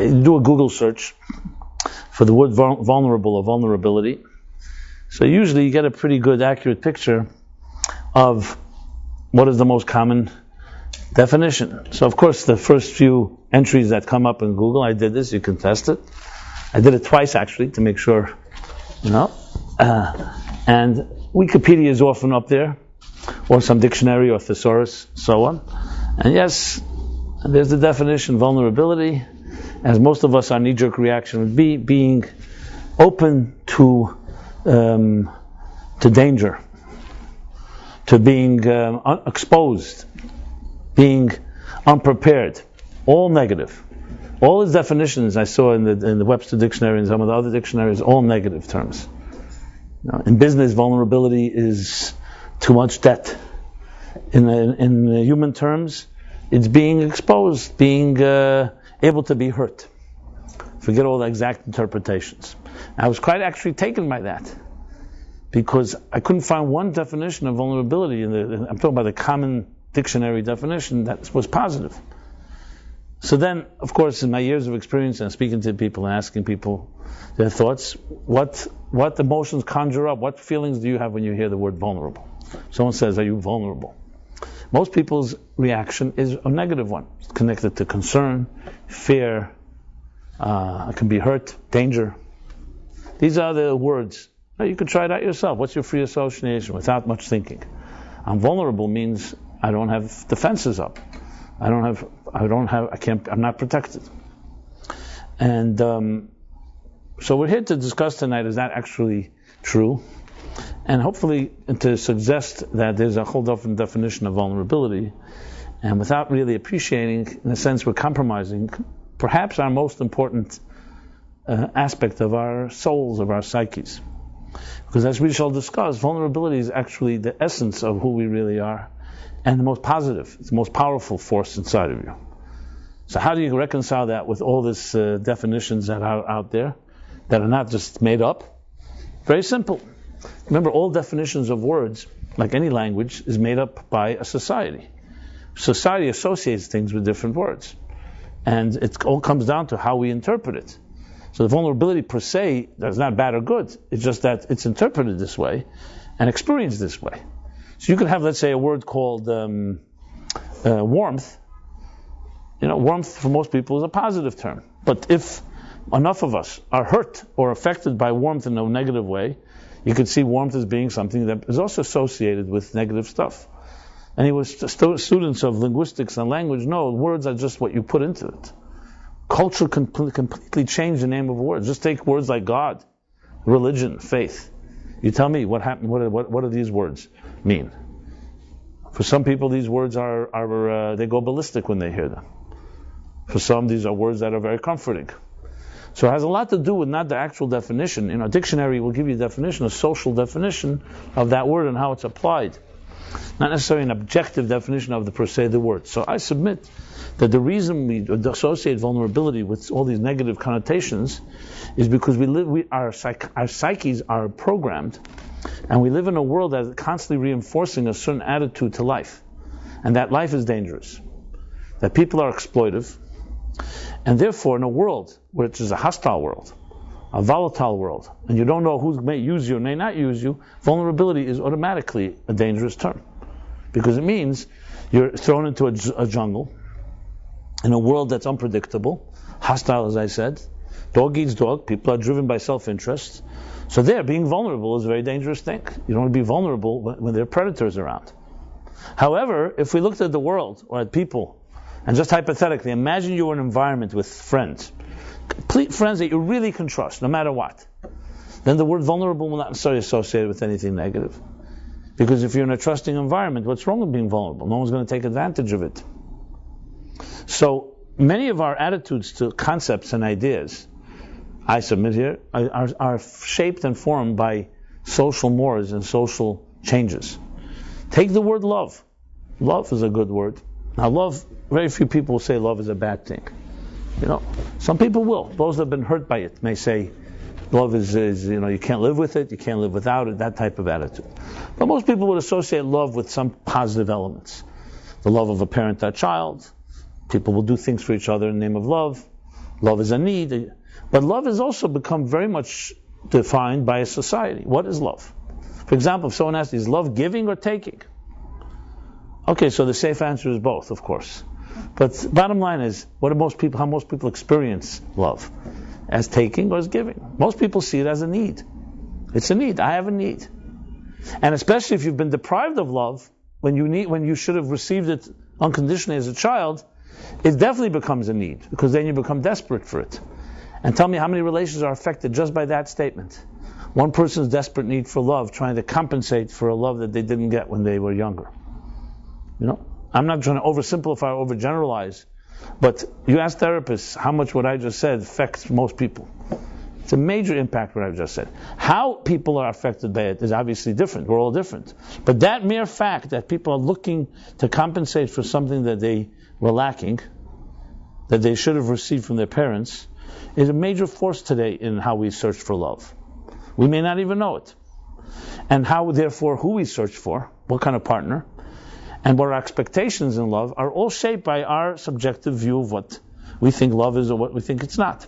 do a Google search for the word vulnerable or vulnerability. So usually you get a pretty good, accurate picture of what is the most common definition. So of course the first few entries that come up in Google, I did this, you can test it. I did it twice actually to make sure, and Wikipedia is often up there, or some dictionary or thesaurus, so on. And yes, there's the definition, vulnerability. As most of us, our knee-jerk reaction would be being open to danger, to being exposed, being unprepared, all negative. All his definitions I saw in the Webster Dictionary and some of the other dictionaries, all negative terms. In business, vulnerability is too much debt. In human terms, it's being exposed, being able to be hurt. Forget all the exact interpretations. I was quite actually taken by that, because I couldn't find one definition of vulnerability I'm talking about the common dictionary definition that was positive. So then, of course, in my years of experience and speaking to people and asking people their thoughts, what emotions conjure up, what feelings do you have when you hear the word vulnerable? Someone says, are you vulnerable? Most people's reaction is a negative one. It's connected to concern, fear, it can be hurt, danger. These are the words. You could try it out yourself. What's your free association without much thinking? I'm vulnerable means I don't have defenses up. I'm not protected. And so we're here to discuss tonight, is that actually true? And hopefully to suggest that there's a whole different definition of vulnerability, and without really appreciating, in a sense, we're compromising perhaps our most important aspect of our souls, of our psyches. Because as we shall discuss, vulnerability is actually the essence of who we really are, and the most positive, it's the most powerful force inside of you. So how do you reconcile that with all these definitions that are out there, that are not just made up? Very simple. Remember, all definitions of words, like any language, is made up by a society. Society associates things with different words. And it all comes down to how we interpret it. So the vulnerability per se is not bad or good. It's just that it's interpreted this way and experienced this way. So you could have, let's say, a word called warmth. Warmth for most people is a positive term. But if enough of us are hurt or affected by warmth in a negative way, you could see warmth as being something that is also associated with negative stuff. And students of linguistics and language know words are just what you put into it. Culture can completely change the name of words. Just take words like God, religion, faith. You tell me what happened. What do these words mean? For some people, these words are they go ballistic when they hear them. For some, these are words that are very comforting. So it has a lot to do with not the actual definition. A dictionary will give you a definition, a social definition of that word and how it's applied. Not necessarily an objective definition of the per se the word. So I submit that the reason we associate vulnerability with all these negative connotations is because our psyches are programmed, and we live in a world that is constantly reinforcing a certain attitude to life, and that life is dangerous, that people are exploitive, and therefore in a world which is a hostile world, a volatile world, and you don't know who may use you or may not use you, vulnerability is automatically a dangerous term. Because it means you're thrown into a jungle, in a world that's unpredictable, hostile, as I said. Dog eats dog, people are driven by self-interest. So being vulnerable is a very dangerous thing. You don't want to be vulnerable when there are predators around. However, if we looked at the world, or at people, and just hypothetically, imagine you were in an environment with friends, complete friends that you really can trust, no matter what, then the word vulnerable will not necessarily associate with anything negative. Because if you're in a trusting environment, what's wrong with being vulnerable? No one's going to take advantage of it. So many of our attitudes to concepts and ideas, I submit here, are shaped and formed by social mores and social changes. Take the word love. Love is a good word. Now love, very few people will say love is a bad thing. Some people will. Those that have been hurt by it may say love is you can't live with it, you can't live without it, that type of attitude. But most people would associate love with some positive elements. The love of a parent to a child. People will do things for each other in the name of love. Love is a need, but love has also become very much defined by a society. What is love? For example, if someone asks, is love giving or taking? Okay, so the safe answer is both, of course. But bottom line is, how most people experience love? As taking or as giving? Most people see it as a need. It's a need. I have a need. And especially if you've been deprived of love, when you should have received it unconditionally as a child, it definitely becomes a need, because then you become desperate for it. And tell me how many relations are affected just by that statement. One person's desperate need for love, trying to compensate for a love that they didn't get when they were younger. I'm not trying to oversimplify or overgeneralize, but you ask therapists how much what I just said affects most people. It's a major impact what I've just said. How people are affected by it is obviously different. We're all different. But that mere fact that people are looking to compensate for something that they were lacking, that they should have received from their parents, is a major force today in how we search for love. We may not even know it. And how, therefore, who we search for, what kind of partner, and what our expectations in love are all shaped by our subjective view of what we think love is or what we think it's not.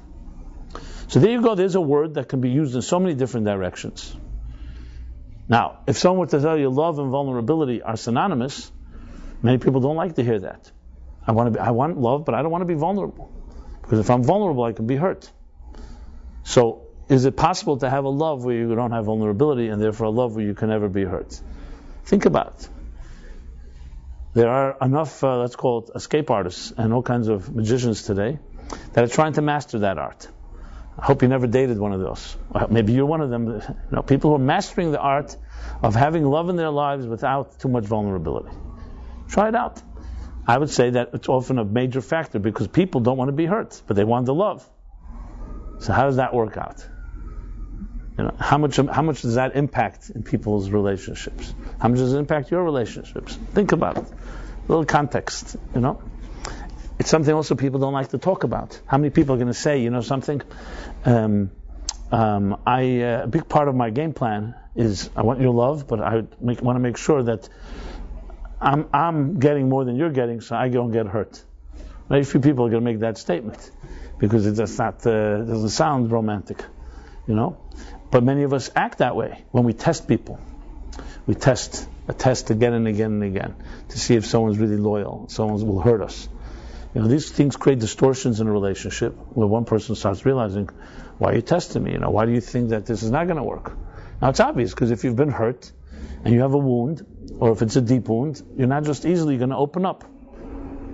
So there you go, there's a word that can be used in so many different directions. Now, if someone were to tell you love and vulnerability are synonymous, many people don't like to hear that. I want love, but I don't want to be vulnerable. Because if I'm vulnerable, I can be hurt. So, is it possible to have a love where you don't have vulnerability, and therefore a love where you can never be hurt? Think about it. There are enough, let's call it, escape artists and all kinds of magicians today that are trying to master that art. I hope you never dated one of those. Maybe you're one of them. People who are mastering the art of having love in their lives without too much vulnerability. Try it out. I would say that it's often a major factor because people don't want to be hurt, but they want to love. So how does that work out? How much does that impact in people's relationships? How much does it impact your relationships? Think about it. A little context, It's something also people don't like to talk about. How many people are going to say, something? A big part of my game plan is I want your love, but I want to make sure that I'm getting more than you're getting, so I don't get hurt. Very few people are going to make that statement because it doesn't sound romantic, But many of us act that way when we test people. We test again and again and again to see if someone's really loyal, someone will hurt us. These things create distortions in a relationship where one person starts realizing, why are you testing me? Why do you think that this is not going to work? Now it's obvious, because if you've been hurt and you have a wound, or if it's a deep wound, you're not just easily going to open up.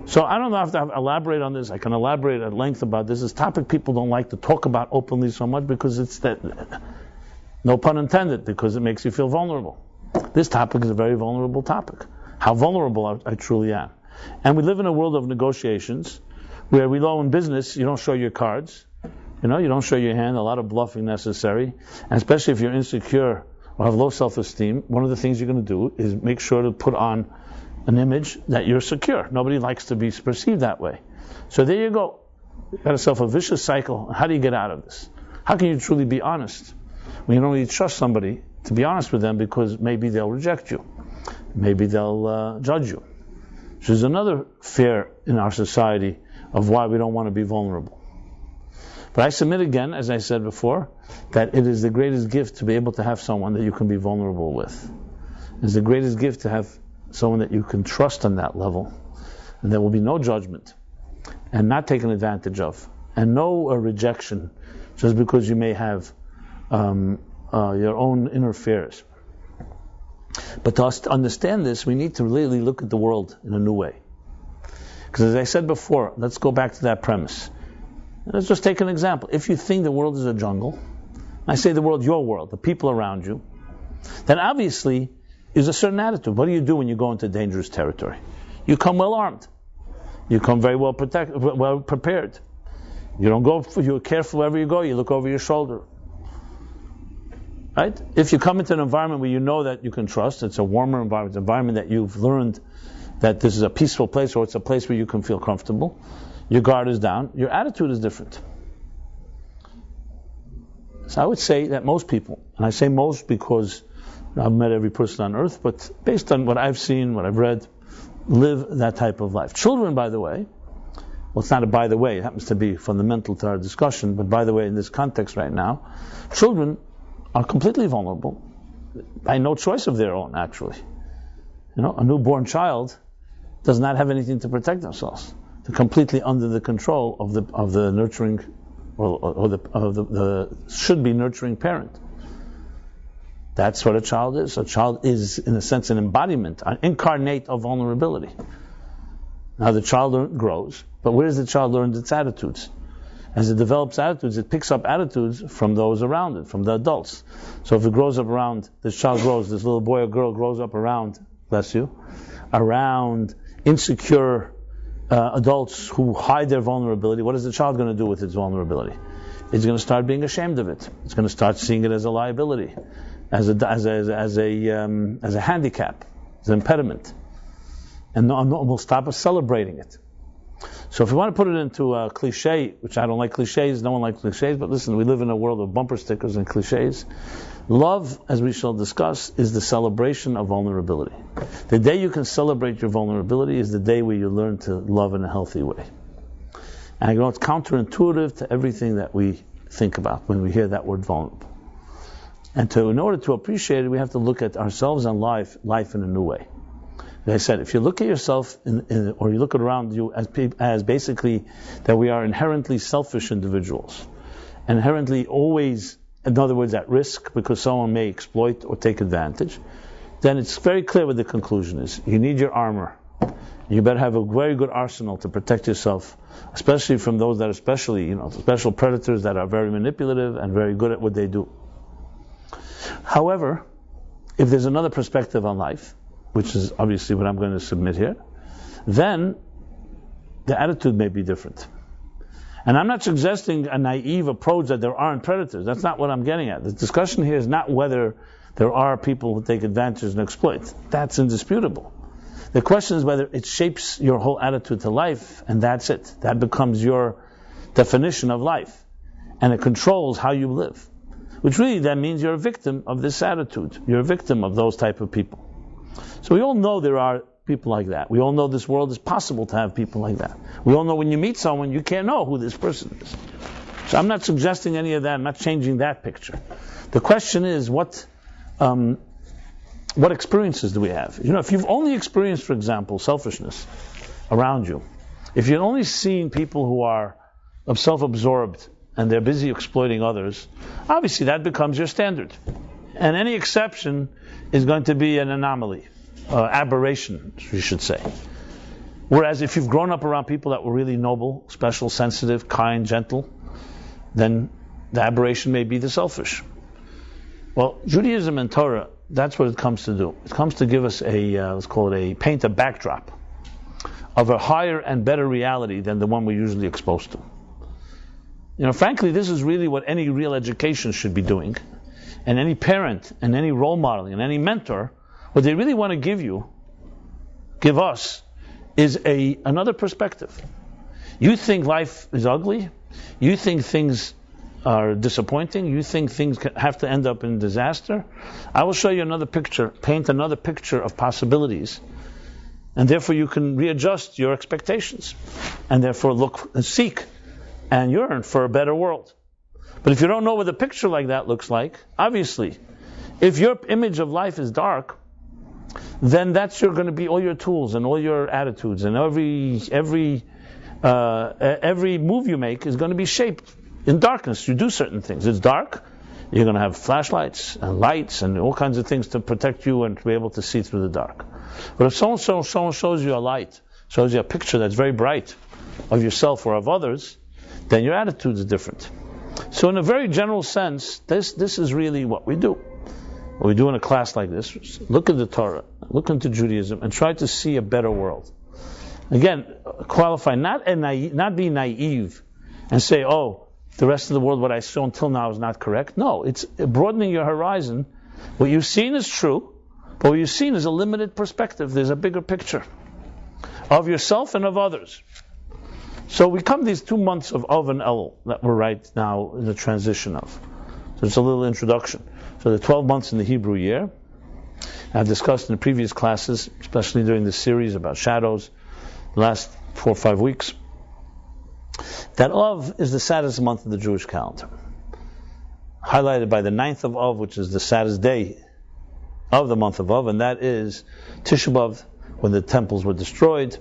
So I don't have to elaborate on this. I can elaborate at length about this. This topic people don't like to talk about openly so much because it's that, no pun intended, because it makes you feel vulnerable. This topic is a very vulnerable topic. How vulnerable I truly am. And we live in a world of negotiations where we know in business you don't show your cards, you don't show your hand, a lot of bluffing necessary, and especially if you're insecure or have low self-esteem, one of the things you're going to do is make sure to put on an image that you're secure. Nobody likes to be perceived that way. So there you go. You got yourself a vicious cycle. How do you get out of this? How can you truly be honest when you don't really trust somebody to be honest with them because maybe they'll reject you, maybe they'll judge you? Which is another fear in our society of why we don't want to be vulnerable. But I submit again, as I said before, that it is the greatest gift to be able to have someone that you can be vulnerable with. It's the greatest gift to have someone that you can trust on that level, and there will be no judgment, and not taken advantage of, and no rejection, just because you may have your own inner fears. But to understand this, we need to really look at the world in a new way. Because as I said before, let's go back to that premise. Let's just take an example. If you think the world is a jungle, I say the world, your world, the people around you, then obviously is a certain attitude. What do you do when you go into dangerous territory? You come well armed. You come very well prepared. You're careful wherever you go. You look over your shoulder. Right? If you come into an environment where you know that you can trust, it's a warmer environment, it's an environment that you've learned that this is a peaceful place, or it's a place where you can feel comfortable, your guard is down, your attitude is different. So I would say that most people, and I say most because I've met every person on earth, but based on what I've seen, what I've read, live that type of life. Children, by the way, well, it's not a by the way, it happens to be fundamental to our discussion, but by the way, in this context right now, children are completely vulnerable by no choice of their own, actually. A newborn child does not have anything to protect themselves. They're completely under the control of the nurturing, or the should be nurturing parent. That's what a child is. A child is, in a sense, an embodiment, an incarnate of vulnerability. Now the child grows, but where does the child learn its attitudes? As it develops attitudes, it picks up attitudes from those around it, from the adults. So if it grows up around, this child grows, this little boy or girl grows up around, bless you, around insecure adults who hide their vulnerability, what is the child going to do with its vulnerability? It's going to start being ashamed of it. It's going to start seeing it as a liability, as a handicap, as an impediment. And we'll stop celebrating it. So if we want to put it into a cliche, which I don't like cliches, no one likes cliches, but listen, we live in a world of bumper stickers and cliches. Love, as we shall discuss, is the celebration of vulnerability. The day you can celebrate your vulnerability is the day where you learn to love in a healthy way. And it's counterintuitive to everything that we think about when we hear that word vulnerable. And in order to appreciate it, we have to look at ourselves and life in a new way. As I said, if you look at yourself, or you look around you as basically that we are inherently selfish individuals, inherently always, in other words, at risk because someone may exploit or take advantage, then it's very clear what the conclusion is. You need your armor. You better have a very good arsenal to protect yourself, especially from those that are special predators that are very manipulative and very good at what they do. However, if there's another perspective on life, which is obviously what I'm going to submit here, then the attitude may be different. And I'm not suggesting a naive approach that there aren't predators. That's not what I'm getting at. The discussion here is not whether there are people who take advantage and exploit. That's indisputable. The question is whether it shapes your whole attitude to life, and that's it. That becomes your definition of life. And it controls how you live. Which really then means you're a victim of this attitude. You're a victim of those type of people. So we all know there are people like that. We all know this world is possible to have people like that. We all know when you meet someone, you can't know who this person is. So I'm not suggesting any of that. I'm not changing that picture. The question is, what experiences do we have? If you've only experienced, for example, selfishness around you, if you've only seen people who are self-absorbed and they're busy exploiting others, obviously that becomes your standard. And any exception is going to be an anomaly, aberration, we should say. Whereas if you've grown up around people that were really noble, special, sensitive, kind, gentle, then the aberration may be the selfish. Well, Judaism and Torah, that's what it comes to do. It comes to give us paint a backdrop of a higher and better reality than the one we're usually exposed to. Frankly, this is really what any real education should be doing. And any parent, and any role model, and any mentor, what they really want to give us, is another perspective. You think life is ugly? You think things are disappointing? You think things have to end up in disaster? I will show you another picture, paint another picture of possibilities. And therefore you can readjust your expectations. And therefore look and seek and yearn for a better world. But if you don't know what a picture like that looks like, obviously, if your image of life is dark, then that's going to be all your tools and all your attitudes, and every move you make is going to be shaped in darkness. You do certain things. It's dark. You're going to have flashlights and lights and all kinds of things to protect you and to be able to see through the dark. But if someone shows you a light, shows you a picture that's very bright of yourself or of others, then your attitude is different. So in a very general sense, this is really what we do. What we do in a class like this, look at the Torah, look into Judaism, and try to see a better world. Again, qualify, not be naive and say, the rest of the world, what I saw until now is not correct. No, it's broadening your horizon. What you've seen is true, but what you've seen is a limited perspective. There's a bigger picture of yourself and of others. So we come these 2 months of Av and Elul that we're right now in the transition of. So it's a little introduction. So the 12 months in the Hebrew year, I've discussed in the previous classes, especially during this series about shadows, the last 4 or 5 weeks. that Av is the saddest month of the Jewish calendar, highlighted by the 9th of Av, which is the saddest day of the month of Av, and that is Tisha B'Av, when the temples were destroyed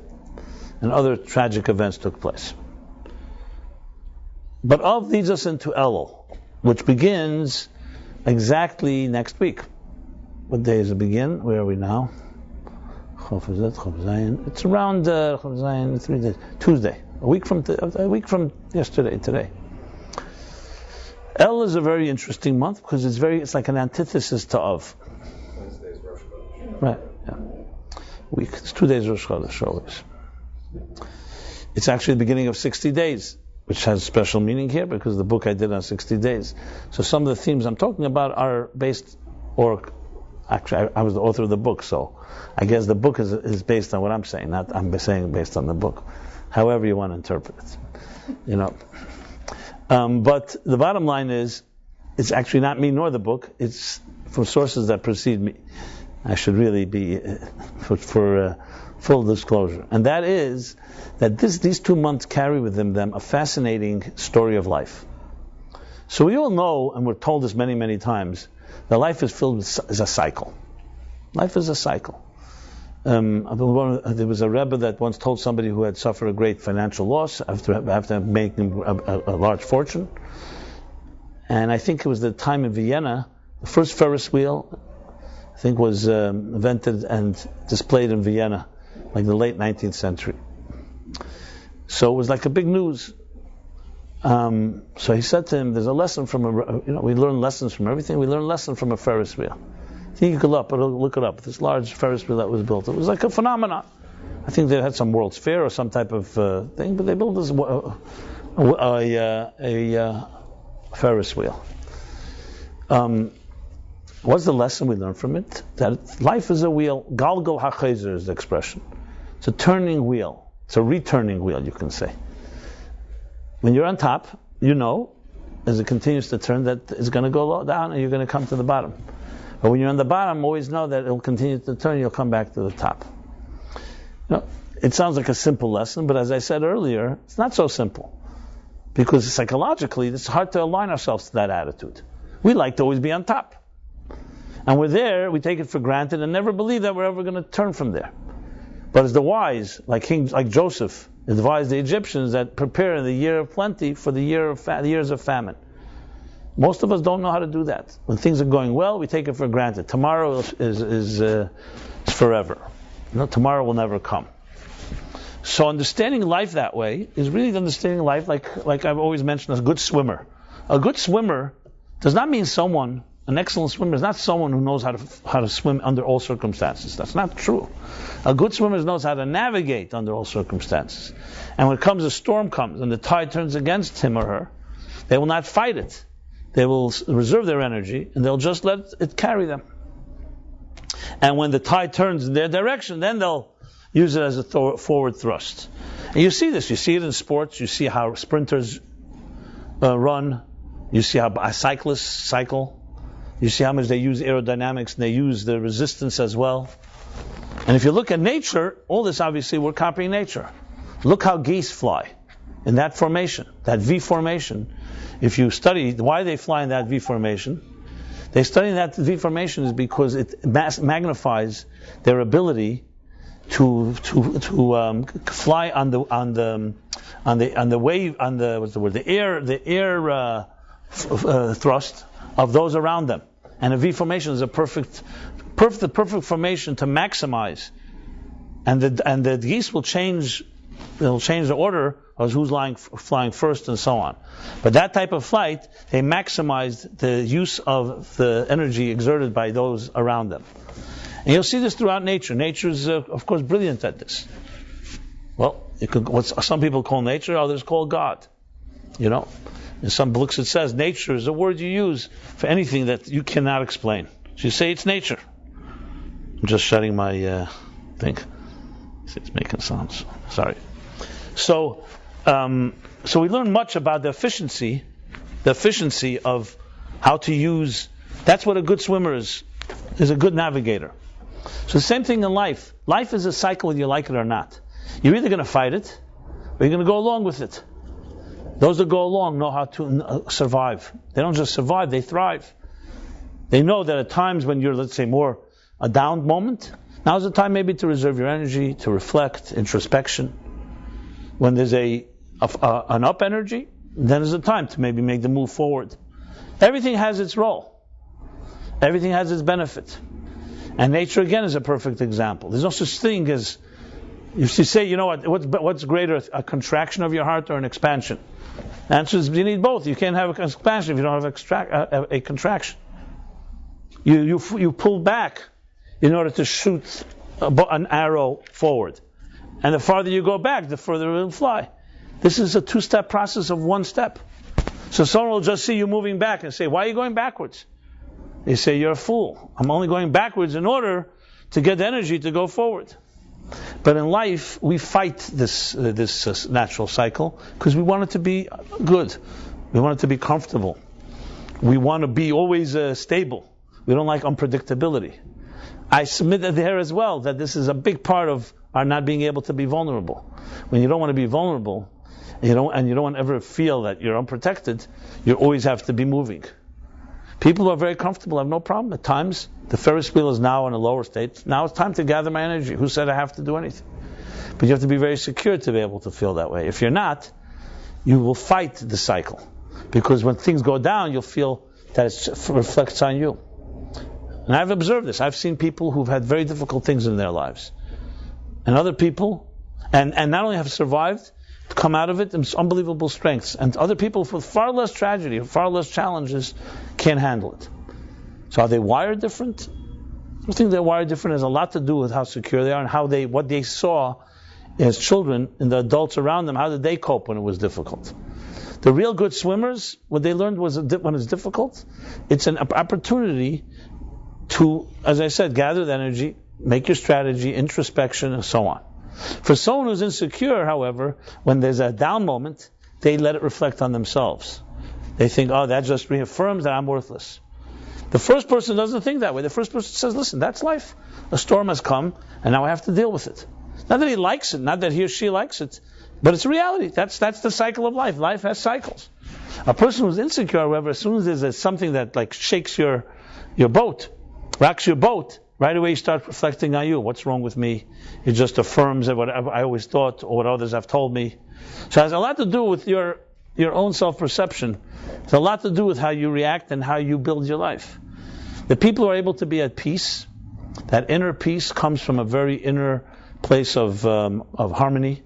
and other tragic events took place. But Av leads us into Elul, which begins exactly next week. What day does it begin? Where are we now? It's around 3 days. Tuesday, a week from yesterday, today. El is a very interesting month because it's like an antithesis to Av. Wednesday's Rosh Hashanah. Right. Yeah. It's 2 days Rosh Chodesh always. It's actually the beginning of 60 days, which has special meaning here because the book I did on 60 days. So some of the themes I'm talking about are based, or actually I was the author of the book, so I guess the book is based on what I'm saying, not I'm saying based on the book. However you want to interpret it, But the bottom line is, it's actually not me nor the book. It's from sources that precede me. I should really be for full disclosure, and that is that these 2 months carry with them a fascinating story of life. So we all know, and we're told this many, many times, that life is filled with a cycle. Life is a cycle. There was a Rebbe that once told somebody who had suffered a great financial loss after making a large fortune, and I think it was the time in Vienna, the first Ferris wheel, I think, was invented and displayed in Vienna, like the late 19th century. So it was like a big news. So he said to him, "There's a lesson from we learn lessons from everything. We learn a lesson from a Ferris wheel. I think you could look it up. This large Ferris wheel that was built. It was like a phenomenon. I think they had some World's Fair or some type of thing, but they built this a Ferris wheel. What's the lesson we learn from it? That life is a wheel. Galgal hachazer is the expression. It's a turning wheel. It's a returning wheel, you can say. When you're on top, as it continues to turn, that it's going to go down and you're going to come to the bottom. But when you're on the bottom, always know that it'll continue to turn, you'll come back to the top. It sounds like a simple lesson, but as I said earlier, it's not so simple. Because psychologically, it's hard to align ourselves to that attitude. We like to always be on top. And we're there, we take it for granted and never believe that we're ever going to turn from there. But as the wise, like Joseph, advised the Egyptians that prepare in the year of plenty for the years of famine. Most of us don't know how to do that. When things are going well, we take it for granted. Tomorrow is forever. Tomorrow will never come. So understanding life that way is really understanding life like I've always mentioned, a good swimmer. A good swimmer does not mean an excellent swimmer is not someone who knows how to swim under all circumstances. That's not true. A good swimmer knows how to navigate under all circumstances. And when a storm comes and the tide turns against him or her, they will not fight it. They will reserve their energy and they'll just let it carry them. And when the tide turns in their direction, then they'll use it as a forward thrust. And you see this. You see it in sports. You see how sprinters run. You see how cyclists cycle. You see how much they use aerodynamics and they use the resistance as well. And if you look at nature, all this obviously we're copying nature. Look how geese fly in that formation, that V formation. If you study why they fly in that V formation, they study that V formation is because it magnifies their ability to fly on the wave, on the air thrust of those around them. And a V formation is a perfect formation to maximize. And the geese will change. They'll change the order of who's flying first and so on. But that type of flight, they maximized the use of the energy exerted by those around them. And you'll see this throughout nature. Nature is, of course, brilliant at this. Well, what some people call nature, others call God. In some books it says nature is a word you use for anything that you cannot explain. So you say it's nature. I'm just shutting my thing. It's making sounds. Sorry. So we learn much about the efficiency of how to use. That's what a good swimmer is a good navigator. So the same thing in life. Life is a cycle whether you like it or not. You're either going to fight it or you're going to go along with it. Those that go along know how to survive. They don't just survive, they thrive. They know that at times when you're, let's say, more a down moment, now's the time maybe to reserve your energy, to reflect, introspection. When there's an up energy, then is the time to maybe make the move forward. Everything has its role. Everything has its benefit. And nature, again, is a perfect example. There's no such thing as, if you say, you know what's greater, a contraction of your heart or an expansion? The answer is you need both. You can't have an expansion if you don't have a contraction. You pull back in order to shoot an arrow forward. And the farther you go back, the further it will fly. This is a two-step process of one step. So someone will just see you moving back and say, why are you going backwards? They say, you're a fool. I'm only going backwards in order to get the energy to go forward. But in life, we fight this natural cycle because we want it to be good. We want it to be comfortable. We want to be always stable. We don't like unpredictability. I submit there as well that this is a big part of our not being able to be vulnerable. When you don't want to be vulnerable, and you don't want to ever feel that you're unprotected, you always have to be moving. People who are very comfortable have no problem. At times, the Ferris wheel is now in a lower state. Now it's time to gather my energy. Who said I have to do anything? But you have to be very secure to be able to feel that way. If you're not, you will fight the cycle. Because when things go down, you'll feel that it reflects on you. And I've observed this. I've seen people who've had very difficult things in their lives. And other people, and not only have survived, come out of it in unbelievable strengths. And other people with far less tragedy, far less challenges, can't handle it. So are they wired different? I think they're wired different has a lot to do with how secure they are and what they saw as children and the adults around them. How did they cope when it was difficult? The real good swimmers, what they learned was when it's difficult, it's an opportunity to, as I said, gather the energy, make your strategy, introspection, and so on. For someone who's insecure, however, when there's a down moment, they let it reflect on themselves. They think, oh, that just reaffirms that I'm worthless. The first person doesn't think that way. The first person says, listen, that's life. A storm has come, and now I have to deal with it. Not that he likes it, not that he or she likes it, but it's a reality. That's the cycle of life. Life has cycles. A person who's insecure, however, as soon as there's something that like shakes your boat, rocks your boat, right away you start reflecting on you. What's wrong with me? It just affirms what I always thought or what others have told me. So it has a lot to do with your own self-perception. It's a lot to do with how you react and how you build your life. The people who are able to be at peace, that inner peace comes from a very inner place of harmony,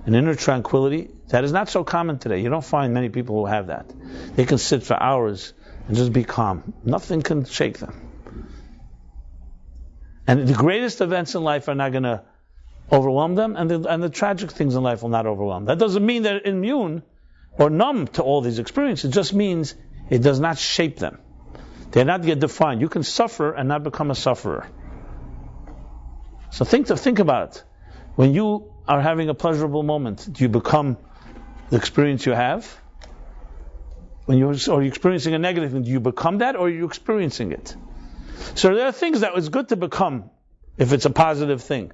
an inner tranquility that is not so common today. You don't find many people who have that. They can sit for hours and just be calm. Nothing can shake them. And the greatest events in life are not going to overwhelm them, and the tragic things in life will not overwhelm. That doesn't mean they're immune or numb to all these experiences. It just means it does not shape them. They're not yet defined. You can suffer and not become a sufferer. So think about it. When you are having a pleasurable moment, do you become the experience you have? When you're experiencing a negative thing, do you become that, or are you experiencing it? So there are things that it's good to become if it's a positive thing.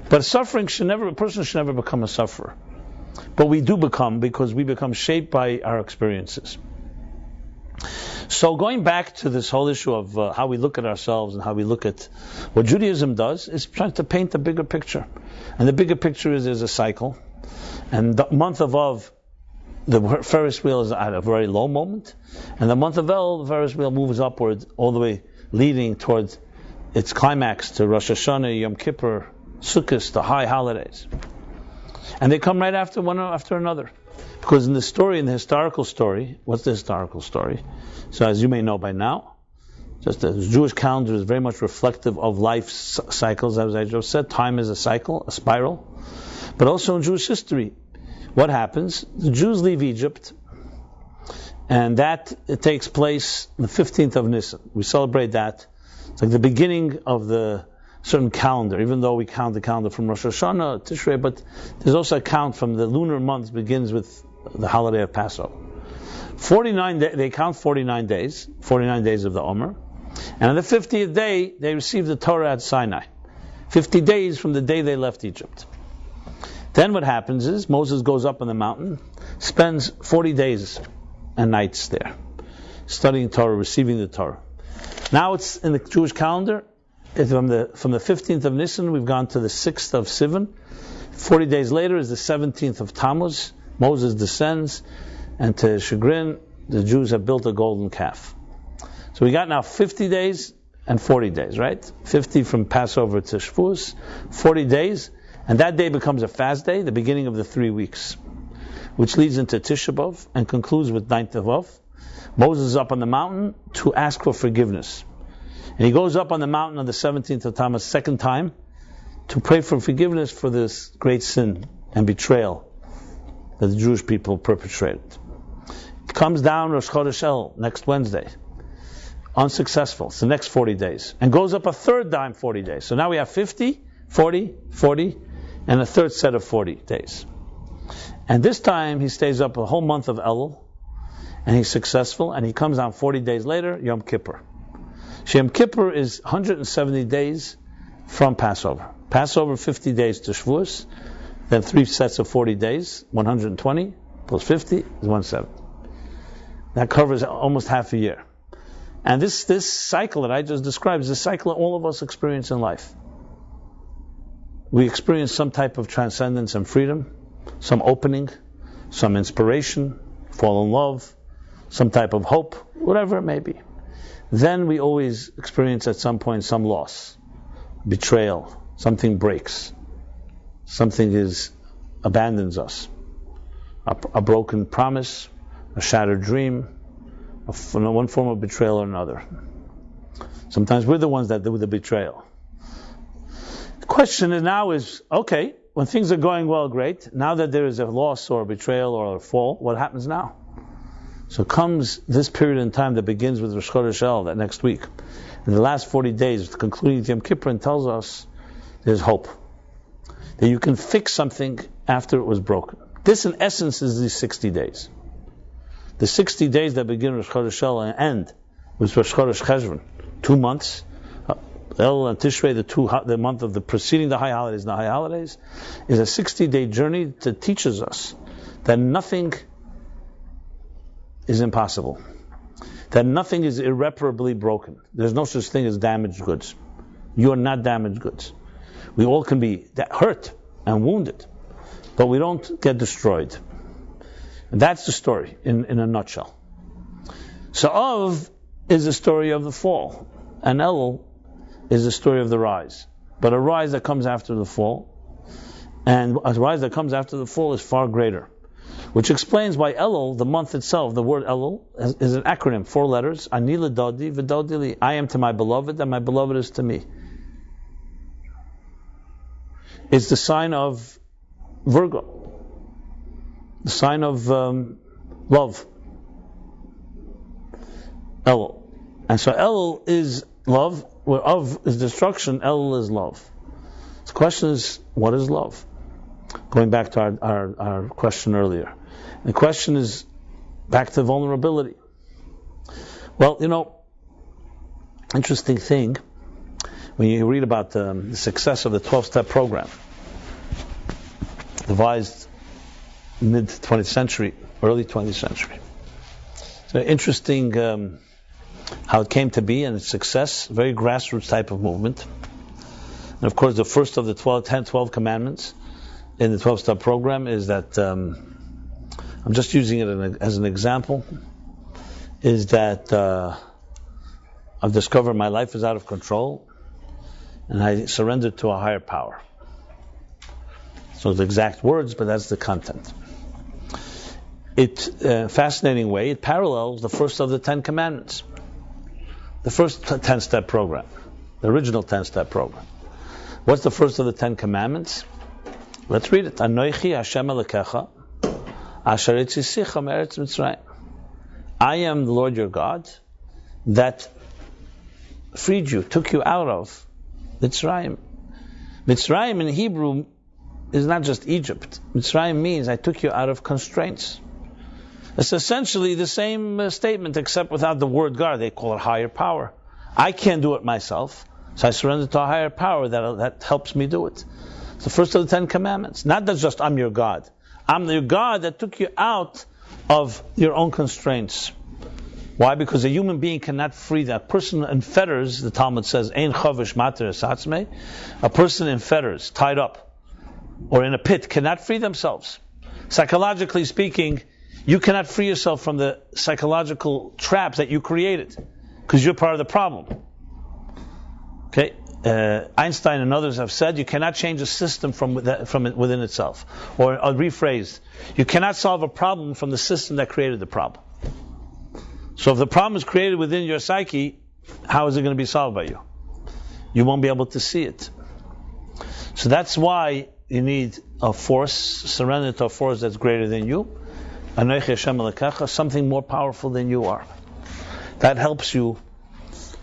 But a person should never become a sufferer. But we do become, because we become shaped by our experiences. So going back to this whole issue of how we look at ourselves and how we look at what Judaism does, is trying to paint a bigger picture. And the bigger picture is there's a cycle. And the month of Av, the Ferris wheel is at a very low moment. And the month of El, the Ferris wheel moves upward all the way, leading towards its climax to Rosh Hashanah, Yom Kippur, Sukkot, the high holidays. And they come right after one after another. Because in the historical story, what's the historical story? So as you may know by now, just the Jewish calendar is very much reflective of life cycles. As I just said, time is a cycle, a spiral. But also in Jewish history, what happens? The Jews leave Egypt, and it takes place the 15th of Nisan. We celebrate that. It's like the beginning of the certain calendar, even though we count the calendar from Rosh Hashanah, Tishrei, but there's also a count from the lunar month begins with the holiday of Passover. They count 49 days of the Omer, and on the 50th day, they receive the Torah at Sinai. 50 days from the day they left Egypt. Then what happens is, Moses goes up on the mountain, spends 40 days and nights there, studying Torah, receiving the Torah. Now it's in the Jewish calendar. It's from the 15th of Nisan, we've gone to the 6th of Sivan. 40 days later is the 17th of Tammuz. Moses descends, and to chagrin, the Jews have built a golden calf. So we got now 50 days and 40 days, right? 50 from Passover to Shavuos, 40 days, and that day becomes a fast day, the beginning of the 3 weeks, which leads into Tisha B'Av and concludes with 9th of Av. Moses is up on the mountain to ask for forgiveness. And he goes up on the mountain on the 17th of Tammuz, second time, to pray for forgiveness for this great sin and betrayal that the Jewish people perpetrated. It comes down Rosh Chodesh El next Wednesday. Unsuccessful. It's the next 40 days. And goes up a third time 40 days. So now we have 50, 40, 40, and a third set of 40 days. And this time he stays up a whole month of Elul, and he's successful, and he comes down 40 days later, Yom Kippur. Yom Kippur is 170 days from Passover. Passover 50 days to Shavuos, then 3 sets of 40 days, 120 plus 50 is 170. That covers almost half a year. And this cycle that I just described is a cycle that all of us experience in life. We experience some type of transcendence and freedom, some opening, some inspiration, fall in love, some type of hope, whatever it may be. Then we always experience at some point some loss, betrayal, something breaks, something abandons us, a broken promise, a shattered dream, one form of betrayal or another. Sometimes we're the ones that do the betrayal. The question now is, okay, when things are going well, great. Now that there is a loss or a betrayal or a fall, what happens now? So comes this period in time that begins with Rosh Chodesh El, that next week. In the last 40 days, concluding Yom Kippur, and tells us there's hope. That you can fix something after it was broken. This, in essence, is these 60 days. The 60 days that begin Rosh Chodesh El and end with Rosh Chodesh Cheshvan, 2 months. El and Tishrei, the month of the preceding the high holidays and the high holidays, is a 60-day journey that teaches us that nothing is impossible. That nothing is irreparably broken. There's no such thing as damaged goods. You are not damaged goods. We all can be hurt and wounded, but we don't get destroyed. And that's the story in a nutshell. So Av is the story of the fall, and Elul is the story of the rise. But a rise that comes after the fall, and a rise that comes after the fall is far greater. Which explains why Elul, the month itself, the word Elul, is an acronym, 4 letters. Ani l'dodi v'dodi li. I am to my beloved, and my beloved is to me. It's the sign of Virgo, the sign of love. Elul. And so Elul is love, where Av is destruction, Elul is love. The question is, what is love? Going back to our question earlier. The question is back to vulnerability. Well, interesting thing, when you read about the success of the 12-step program, devised mid-20th century, early 20th century. So interesting how it came to be and its success, very grassroots type of movement. And of course, the first of the 12 commandments in the 12-step program is that, I'm just using it as an example, is that I've discovered my life is out of control and I surrendered to a higher power. So the exact words, but that's the content. Fascinating way, it parallels the first of the 10 commandments. The first 10-step program, the original 10-step program. What's the first of the 10 commandments? Let's read it. Anoichi Hashem Elokecha, Asher Etzisicha Me'eretz Mitzrayim. I am the Lord your God that freed you, took you out of Mitzrayim. Mitzrayim in Hebrew is not just Egypt. Mitzrayim means I took you out of constraints. It's essentially the same statement except without the word God. They call it higher power. I can't do it myself, so I surrender to a higher power that helps me do it. It's the first of the 10 commandments. Not that just I'm your God. I'm the God that took you out of your own constraints. Why? Because a human being cannot free that person in fetters. The Talmud says, "Ein chavish mater esatzmei." A person in fetters, tied up, or in a pit, cannot free themselves. Psychologically speaking, you cannot free yourself from the psychological trap that you created, because you're part of the problem. Okay, Einstein and others have said you cannot change a system from within itself, or rephrased, you cannot solve a problem from the system that created the problem. So if the problem is created within your psyche, how is it going to be solved by you? You won't be able to see it. So that's why you need a force, surrender to a force that's greater than you. Anochi Hashem Elokecha, something more powerful than you are. That helps you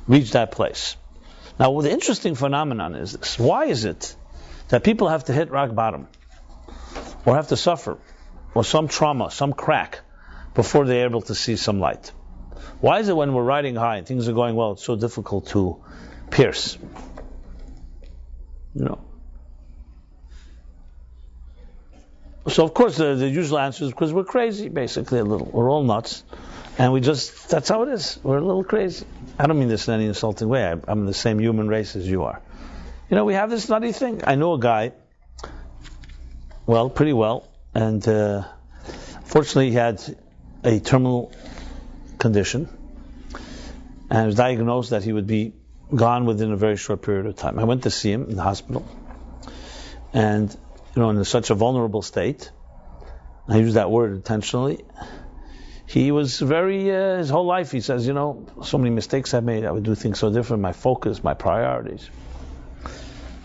reach that place. Now, the interesting phenomenon is this. Why is it that people have to hit rock bottom, or have to suffer, or some trauma, some crack, before they're able to see some light? Why is it when we're riding high and things are going well, it's so difficult to pierce? So of course the usual answer is because we're crazy, basically a little. We're all nuts. And that's how it is. We're a little crazy. I don't mean this in any insulting way. I'm the same human race as you are. We have this nutty thing. I know a guy, pretty well, and fortunately he had a terminal condition, and it was diagnosed that he would be gone within a very short period of time. I went to see him in the hospital, and in such a vulnerable state, I use that word intentionally, he was his whole life, he says, so many mistakes I made, I would do things so different, my focus, my priorities.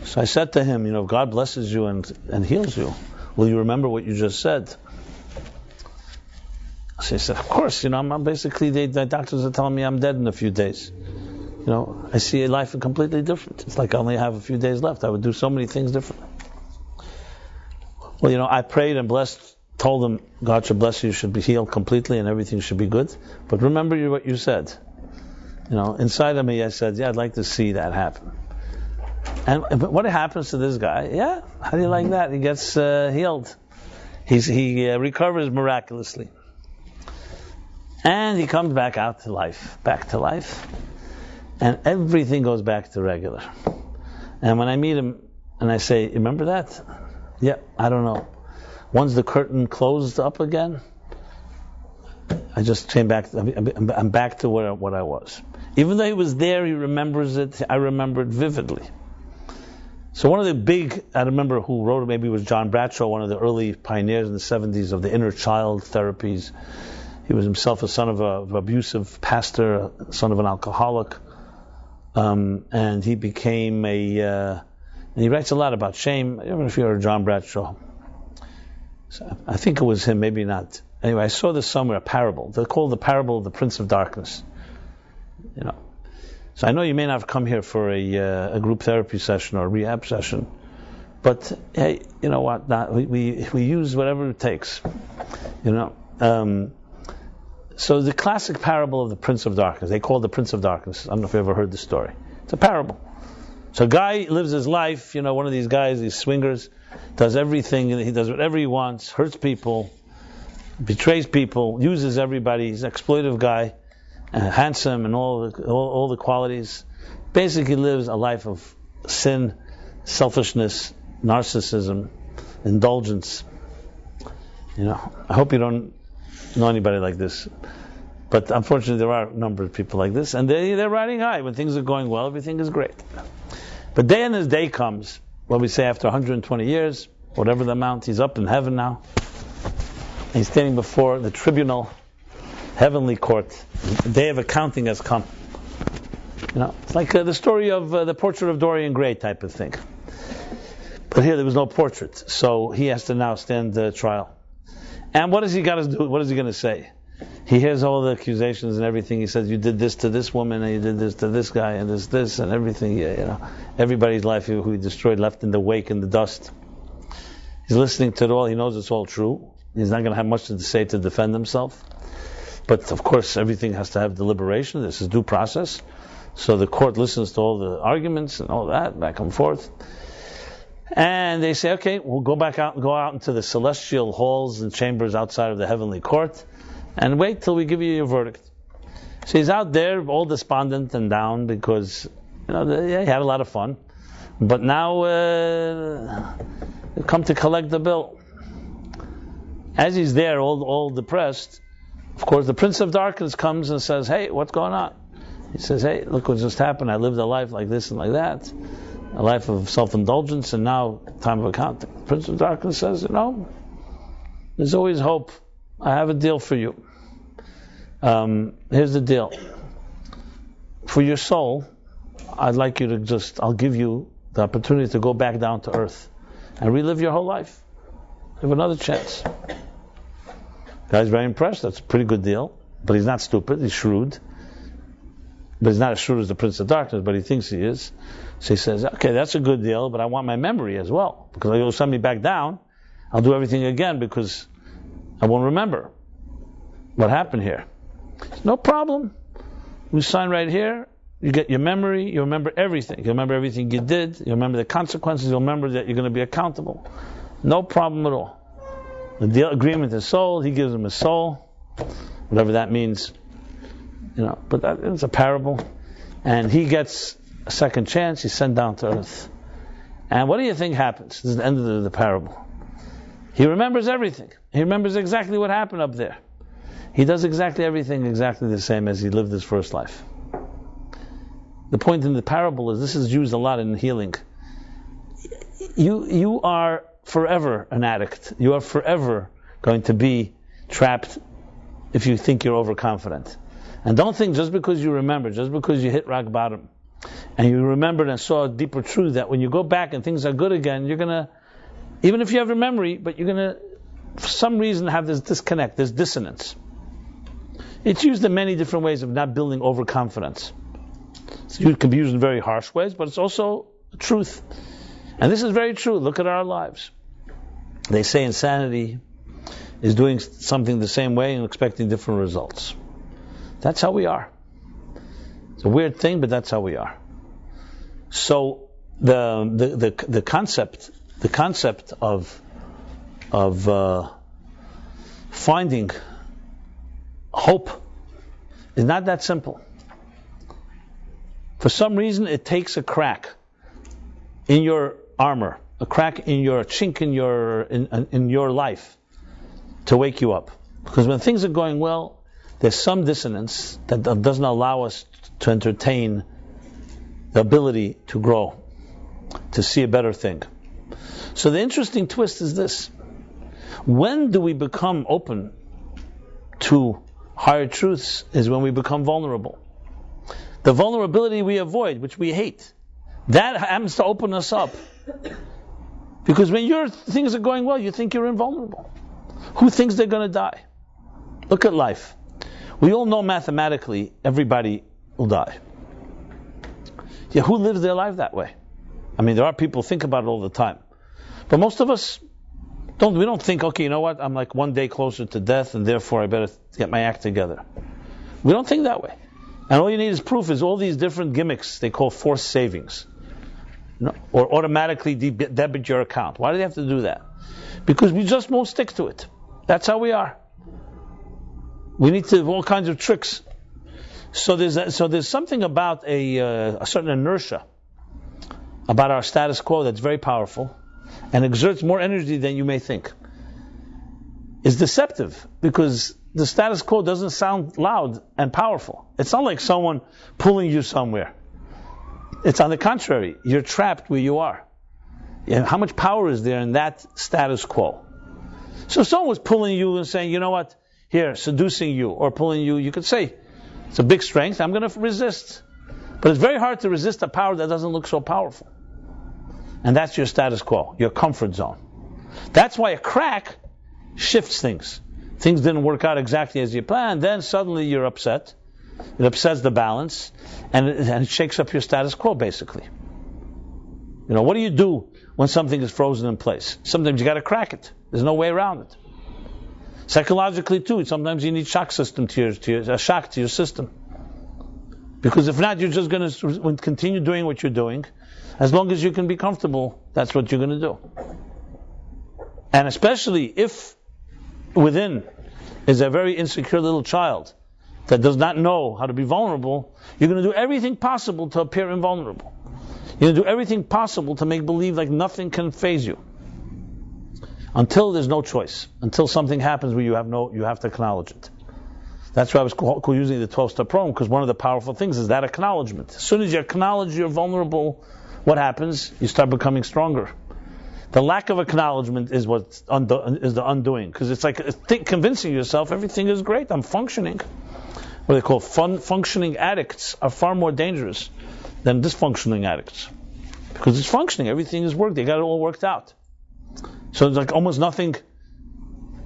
So I said to him, if God blesses you and heals you, will you remember what you just said? So he said, of course, I'm basically, the doctors are telling me I'm dead in a few days. I see life completely different. It's like I only have a few days left. I would do so many things differently. Well, I prayed and told him, God should bless you, should be healed completely and everything should be good. But remember what you said. Inside of me I said, I'd like to see that happen. But what happens to this guy? How do you like that? He gets healed. He recovers miraculously. And he comes back to life. And everything goes back to regular. And when I meet him and I say, remember that? I don't know. Once the curtain closed up again, I just came back. I'm back to what I was. Even though he was there, he remembers it. I remember it vividly. So one of the big, I remember who wrote it, maybe it was John Bradshaw, one of the early pioneers in the 70s of the inner child therapies. He was himself a son of an abusive pastor, a son of an alcoholic. And he became and he writes a lot about shame. I don't know if you heard of John Bradshaw. So I think it was him, maybe not. Anyway, I saw this somewhere, a parable. They're called the parable of the Prince of Darkness. So I know you may not have come here for a group therapy session or a rehab session, but hey, you know what? We use whatever it takes. So the classic parable of the Prince of Darkness, they call it the Prince of Darkness. I don't know if you ever heard the story. It's a parable. So a guy lives his life, one of these guys, these swingers, does everything, he does whatever he wants, hurts people, betrays people, uses everybody, he's an exploitive guy, handsome and all the qualities. Basically lives a life of sin, selfishness, narcissism, indulgence. I hope you don't know anybody like this. But unfortunately there are a number of people like this, and they're riding high. When things are going well, everything is great. But day and his day comes, what we say after 120 years, whatever the amount, he's up in heaven now. He's standing before the tribunal, heavenly court. The day of accounting has come. It's like the story of the portrait of Dorian Gray type of thing. But here there was no portrait, so he has to now stand trial. And what has he got to do? What is he going to say? He hears all the accusations and everything. He says, you did this to this woman, and you did this to this guy, and this, and everything. Everybody's life who he destroyed, left in the wake, in the dust. He's listening to it all. He knows it's all true. He's not going to have much to say to defend himself. But of course, everything has to have deliberation. This is due process. So the court listens to all the arguments and all that, back and forth. And they say, okay, we'll go out into the celestial halls and chambers outside of the heavenly court, and wait till we give you your verdict. So he's out there, all despondent and down because he had a lot of fun, but now come to collect the bill. As he's there, all depressed, of course, the Prince of Darkness comes and says, "Hey, what's going on?" He says, "Hey, look what just happened. I lived a life like this and like that, a life of self-indulgence, and now time of accounting." The Prince of Darkness says, there's always hope. I have a deal for you. Here's the deal. For your soul, I'd like you to I'll give you the opportunity to go back down to earth and relive your whole life. Have another chance. The guy's very impressed. That's a pretty good deal. But he's not stupid. He's shrewd. But he's not as shrewd as the Prince of Darkness, but he thinks he is. So he says, okay, that's a good deal, but I want my memory as well. Because you'll send me back down, I'll do everything again because I won't remember what happened here. No problem. We sign right here. You get your memory. You remember everything. You remember everything you did. You remember the consequences. You'll remember that you're going to be accountable. No problem at all. The deal agreement is sold. He gives him his soul, whatever that means. But it's a parable. And he gets a second chance. He's sent down to earth. And what do you think happens? This is the end of the parable. He remembers everything. He remembers exactly what happened up there. He does exactly everything exactly the same as he lived his first life. The point in the parable is, this is used a lot in healing. You are forever an addict. You are forever going to be trapped if you think you're overconfident. And don't think just because you remember, just because you hit rock bottom, and you remembered and saw a deeper truth, that when you go back and things are good again, you're going to, even if you have a memory, but you're going to, for some reason, have this disconnect, this dissonance. It's used in many different ways of not building overconfidence. It can be used in very harsh ways, but it's also truth. And this is very true. Look at our lives. They say insanity is doing something the same way and expecting different results. That's how we are. It's a weird thing, but that's how we are. So the concept of finding hope is not that simple. For some reason, it takes a crack in your armor, a crack in your chink in your life to wake you up. Because when things are going well, there's some dissonance that doesn't allow us to entertain the ability to grow, to see a better thing. So the interesting twist is this. When do we become open to higher truths? Is when we become vulnerable. The vulnerability we avoid, which we hate, that happens to open us up. Because when things are going well, you think you're invulnerable. Who thinks they're going to die? Look at life. We all know mathematically everybody will die. Yeah, who lives their life that way? I mean, there are people who think about it all the time. But most of us we don't think, okay, you know what, I'm like one day closer to death and therefore I better get my act together. We don't think that way. And all you need is proof, is all these different gimmicks they call forced savings. Or automatically debit your account. Why do they have to do that? Because we just won't stick to it. That's how we are. We need to have all kinds of tricks. So there's something about a certain inertia about our status quo that's very powerful and exerts more energy than you may think. It's deceptive because the status quo doesn't sound loud and powerful. It's not like someone pulling you somewhere. It's on the contrary. You're trapped where you are. How much power is there in that status quo? So if someone was pulling you and saying, you know what, here, seducing you or pulling you, you could say, it's a big strength, I'm going to resist. But it's very hard to resist a power that doesn't look so powerful. And that's your status quo, your comfort zone. That's why a crack shifts things. Things didn't work out exactly as you planned, then suddenly you're upset. It upsets the balance, and it shakes up your status quo, basically. What do you do when something is frozen in place? Sometimes you got to crack it. There's no way around it. Psychologically, too, sometimes you need shock to your system. Because if not, you're just going to continue doing what you're doing. As long as you can be comfortable, that's what you're going to do. And especially if within is a very insecure little child that does not know how to be vulnerable, you're going to do everything possible to appear invulnerable. You're going to do everything possible to make believe like nothing can faze you. Until there's no choice. Until something happens where you have to acknowledge it. That's why I was using the 12-step program, because one of the powerful things is that acknowledgement. As soon as you acknowledge you're vulnerable, what happens? You start becoming stronger. The lack of acknowledgement is is the undoing, because it's like convincing yourself everything is great, I'm functioning. What they call functioning addicts are far more dangerous than dysfunctioning addicts, because it's functioning, everything is worked, they got it all worked out. So it's like almost nothing.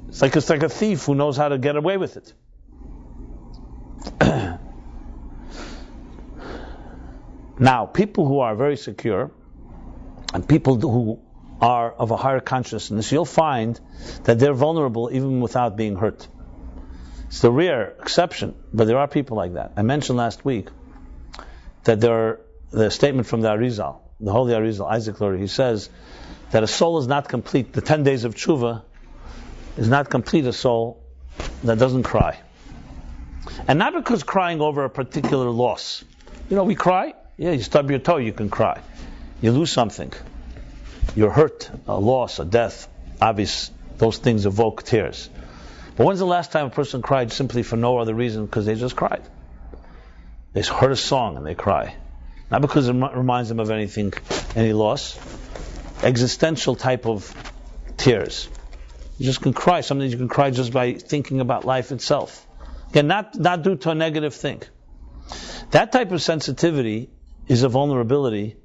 It's like a thief who knows how to get away with it. Now, people who are very secure and people who are of a higher consciousness, you'll find that they're vulnerable even without being hurt. It's the rare exception, but there are people like that. I mentioned last week that the statement from the Arizal, the Holy Arizal, Isaac Lurie, he says that a soul is not complete. The 10 days of tshuva is not complete a soul that doesn't cry. And not because crying over a particular loss. We cry. Yeah, you stub your toe, you can cry. You lose something. You're hurt, a loss, a death. Obvious, those things evoke tears. But when's the last time a person cried simply for no other reason because they just cried? They heard a song and they cry. Not because it reminds them of anything, any loss. Existential type of tears. You just can cry. Sometimes you can cry just by thinking about life itself. Again, not due to a negative thing. That type of sensitivity is a vulnerability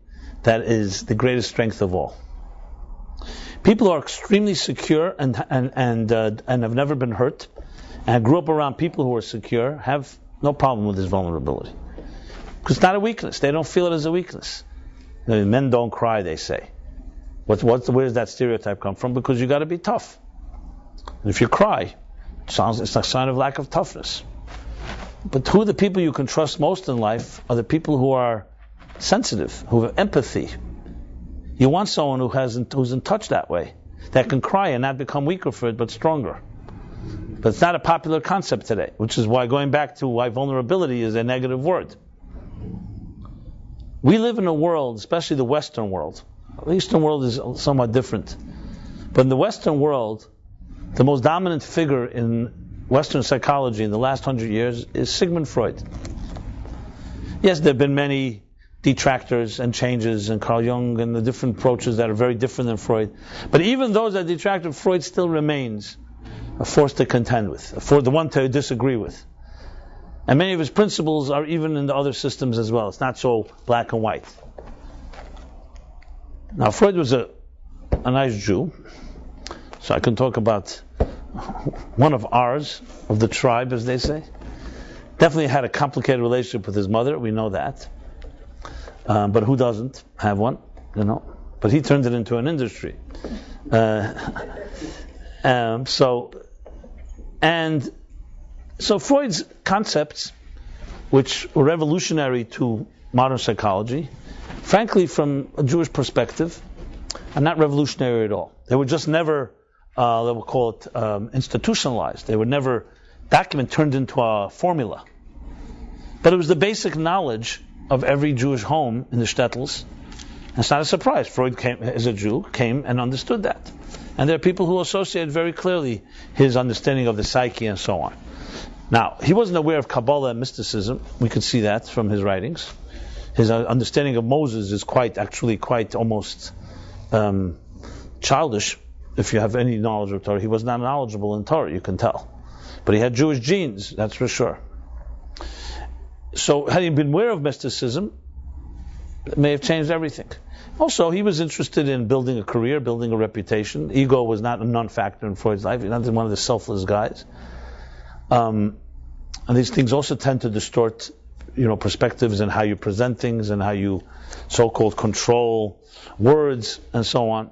that is the greatest strength of all. People who are extremely secure and have never been hurt and grew up around people who are secure have no problem with this vulnerability. Because it's not a weakness. They don't feel it as a weakness. Men don't cry, they say. Where does that stereotype come from? Because you got to be tough. And if you cry, it's a sign of lack of toughness. But who are the people you can trust most in life are the people who are sensitive, who have empathy. You want someone who's in touch that way, that can cry and not become weaker for it, but stronger. But it's not a popular concept today, which is why, going back to why vulnerability is a negative word. We live in a world, especially the Western world. The Eastern world is somewhat different. But in the Western world, the most dominant figure in Western psychology in the last 100 years is Sigmund Freud. Yes, there have been many detractors and changes, and Carl Jung and the different approaches that are very different than Freud. But even those that detracted, Freud still remains a force to contend with, the one to disagree with. And many of his principles are even in the other systems as well. It's not so black and white. Now, Freud was a nice Jew, so I can talk about one of ours, of the tribe, as they say. Definitely had a complicated relationship with his mother, we know that. But who doesn't have one, But he turned it into an industry. So Freud's concepts, which were revolutionary to modern psychology, frankly, from a Jewish perspective, are not revolutionary at all. They were just never, they will call it institutionalized. They were never turned into a formula. But it was the basic knowledge of every Jewish home in the shtetls. And it's not a surprise. Freud as a Jew came and understood that. And there are people who associate very clearly his understanding of the psyche and so on. Now, he wasn't aware of Kabbalah and mysticism. We could see that from his writings. His understanding of Moses is quite almost childish. If you have any knowledge of Torah, he was not knowledgeable in Torah, you can tell. But he had Jewish genes, that's for sure. So, had he been aware of mysticism, it may have changed everything. Also, he was interested in building a career, building a reputation. Ego was not a non-factor in Freud's life. He's not one of the selfless guys. And these things also tend to distort, perspectives and how you present things and how you so-called control words and so on.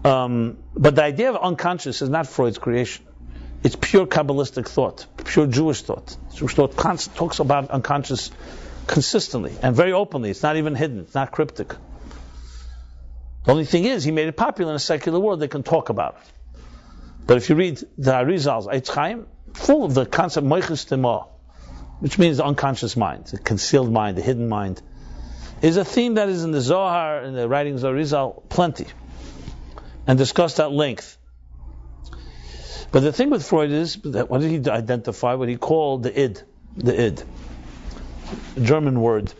But the idea of unconscious is not Freud's creation. It's pure Kabbalistic thought, pure Jewish thought. Jewish thought talks about unconscious consistently and very openly. It's not even hidden. It's not cryptic. The only thing is, he made it popular in a secular world, they can talk about it. But if you read the Arizal's Eitz Chaim, full of the concept Moiches Tema, which means the unconscious mind, the concealed mind, the hidden mind, is a theme that is in the Zohar, in the writings of Arizal, plenty, and discussed at length. But the thing with Freud is, that what did he identify? What he called the id, a German word.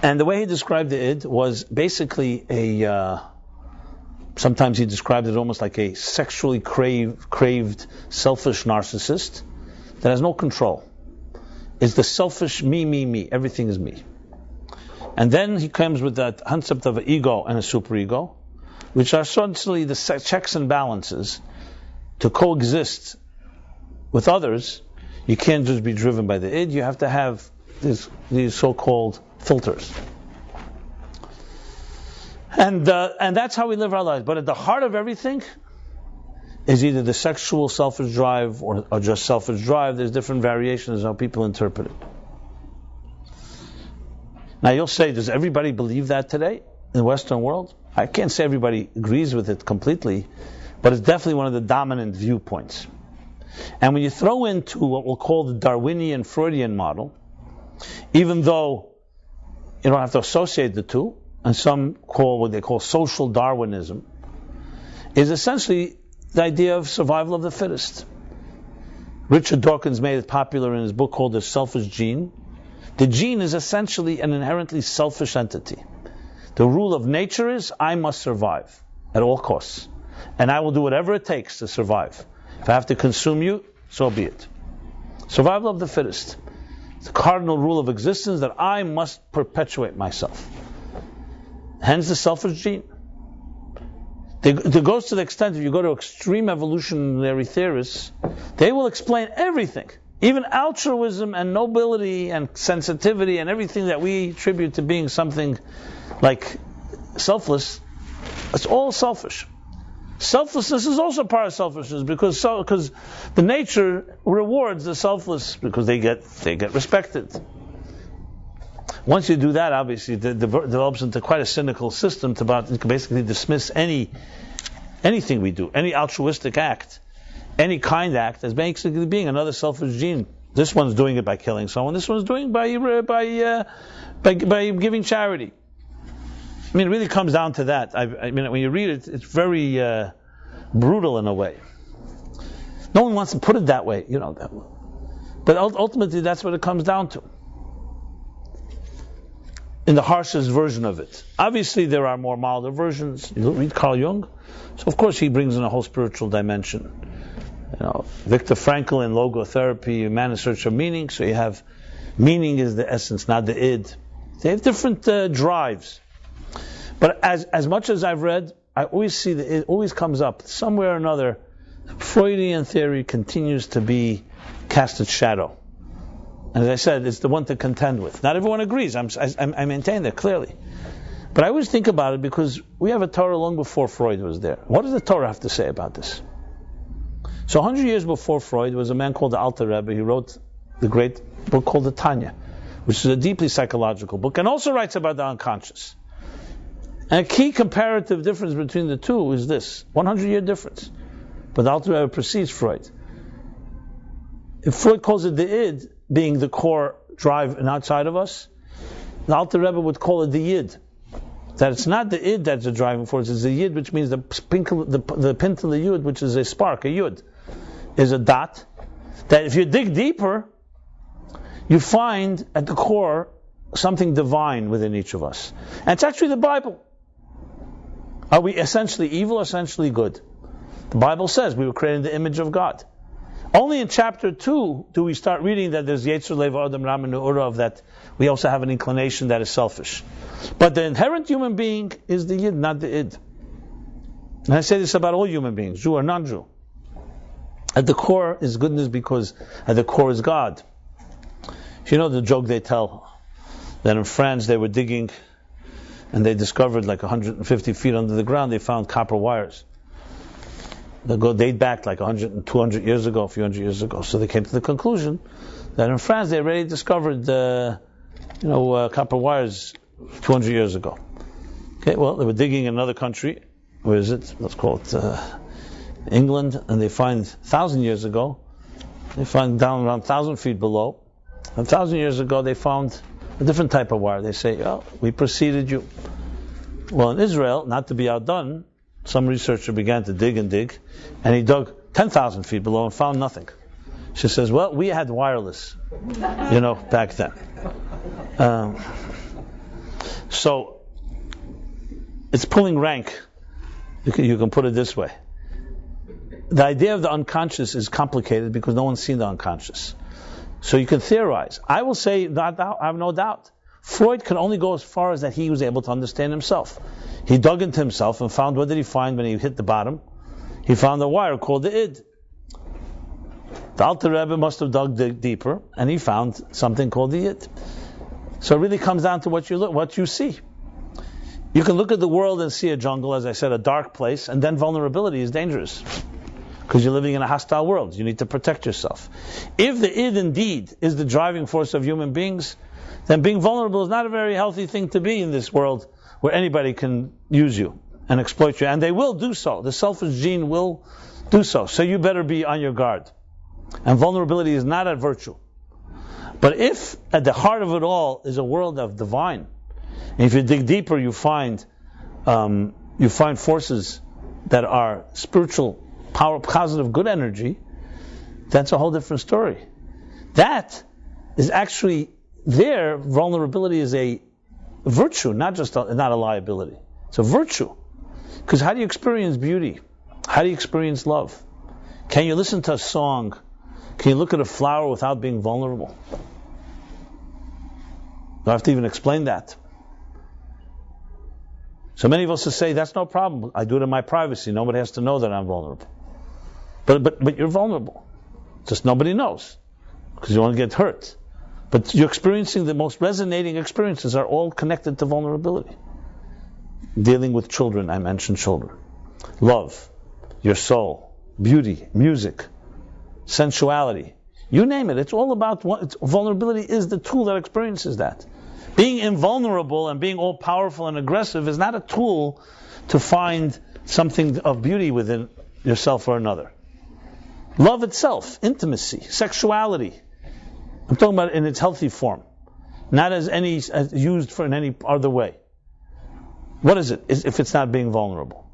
And the way he described the id was basically sometimes he described it almost like a sexually craved, selfish narcissist that has no control. It's the selfish me, everything is me. And then he comes with that concept of an ego and a superego, which are essentially the checks and balances to coexist with others. You can't just be driven by the id, you have to have these so-called filters. And that's how we live our lives. But at the heart of everything is either the sexual selfish drive or just selfish drive. There's different variations how people interpret it. Now you'll say, does everybody believe that today in the Western world? I can't say everybody agrees with it completely, but it's definitely one of the dominant viewpoints. And when you throw into what we'll call the Darwinian Freudian model, even though you don't have to associate the two, and some call what they call social Darwinism, is essentially the idea of survival of the fittest. Richard Dawkins made it popular in his book called The Selfish Gene. The gene is essentially an inherently selfish entity. The rule of nature is, I must survive at all costs. And I will do whatever it takes to survive. If I have to consume you, so be it. Survival of the fittest. It's the cardinal rule of existence that I must perpetuate myself. Hence the selfish gene. It goes to the extent, if you go to extreme evolutionary theorists, they will explain everything. Even altruism and nobility and sensitivity and everything that we attribute to being something like selfless, it's all selfish. Selflessness is also part of selfishness because the nature rewards the selfless because they get respected. Once you do that, obviously, it develops into quite a cynical system to basically dismiss anything we do, any altruistic act, any kind act, as basically being another selfish gene. This one's doing it by killing someone. This one's doing it by giving charity. I mean, it really comes down to that. I mean, when you read it, it's very brutal in a way. No one wants to put it that way, but ultimately, that's what it comes down to. In the harshest version of it. Obviously, there are more milder versions. You read Carl Jung, so of course he brings in a whole spiritual dimension. Viktor Frankl in logotherapy, man in search of meaning. So you have meaning is the essence, not the id. They have different drives. But as much as I've read, I always see that it always comes up somewhere or another. Freudian theory continues to be cast its shadow. And as I said, it's the one to contend with. Not everyone agrees. I maintain that clearly. But I always think about it because we have a Torah long before Freud was there. What does the Torah have to say about this? So 100 years before Freud was a man called the Alter Rebbe. He wrote the great book called the Tanya, which is a deeply psychological book, and also writes about the unconscious. And a key comparative difference between the two is this, 100-year difference. But the Alter Rebbe precedes Freud. If Freud calls it the id, being the core drive and outside of us, the Alter Rebbe would call it the yid. That it's not the id that's the driving force, it's the yid, which means the pintle of the yud, which is a spark, a yud, is a dot, that if you dig deeper, you find at the core something divine within each of us. And it's actually the Bible. Are we essentially evil, essentially good? The Bible says we were created in the image of God. Only in chapter 2 do we start reading that there's Yetzer Leva Adam Ram and Urav, that we also have an inclination that is selfish. But the inherent human being is the Yid, not the Id. And I say this about all human beings, Jew or non-Jew. At the core is goodness because at the core is God. You know the joke they tell, that in France they were digging and they discovered like 150 feet under the ground, they found copper wires. They date back like 100 and 200 years ago, a few hundred years ago. So they came to the conclusion that in France they already discovered copper wires 200 years ago. Okay, well, they were digging in another country. Where is it? Let's call it England, and they find 1,000 years ago, they find down around 1,000 feet below. 1,000 years ago, they found a different type of wire. They say, oh, we preceded you. Well, in Israel, not to be outdone, some researcher began to dig, and he dug 10,000 feet below and found nothing. She says, well, we had wireless, back then. So, it's pulling rank. You can put it this way. The idea of the unconscious is complicated because no one's seen the unconscious. So you can theorize. I will say, I have no doubt, Freud could only go as far as that he was able to understand himself. He dug into himself and found, what did he find when he hit the bottom? He found a wire called the id. The Alter Rebbe must have dug deeper, and he found something called the id. So it really comes down to what you see. You can look at the world and see a jungle, as I said, a dark place, and then vulnerability is dangerous. Because you're living in a hostile world. You need to protect yourself. If the id indeed is the driving force of human beings, then being vulnerable is not a very healthy thing to be in this world where anybody can use you and exploit you. And they will do so. The selfish gene will do so. So you better be on your guard. And vulnerability is not a virtue. But if at the heart of it all is a world of divine, and if you dig deeper, you find forces that are spiritual, power, positive, good energy, that's a whole different story. That is actually there. Vulnerability is a virtue, not a liability. It's a virtue. Because how do you experience beauty? How do you experience love? Can you listen to a song? Can you look at a flower without being vulnerable? Do I have to even explain that? So many of us will say, that's no problem. I do it in my privacy. Nobody has to know that I'm vulnerable. But you're vulnerable. Just nobody knows. Because you won't get hurt. But you're experiencing the most resonating experiences are all connected to vulnerability. Dealing with children, I mentioned children. Love, your soul, beauty, music, sensuality. You name it. It's all about vulnerability is the tool that experiences that. Being invulnerable and being all powerful and aggressive is not a tool to find something of beauty within yourself or another. Love itself, intimacy, sexuality. I'm talking about it in its healthy form, not as used for in any other way. What is it if it's not being vulnerable?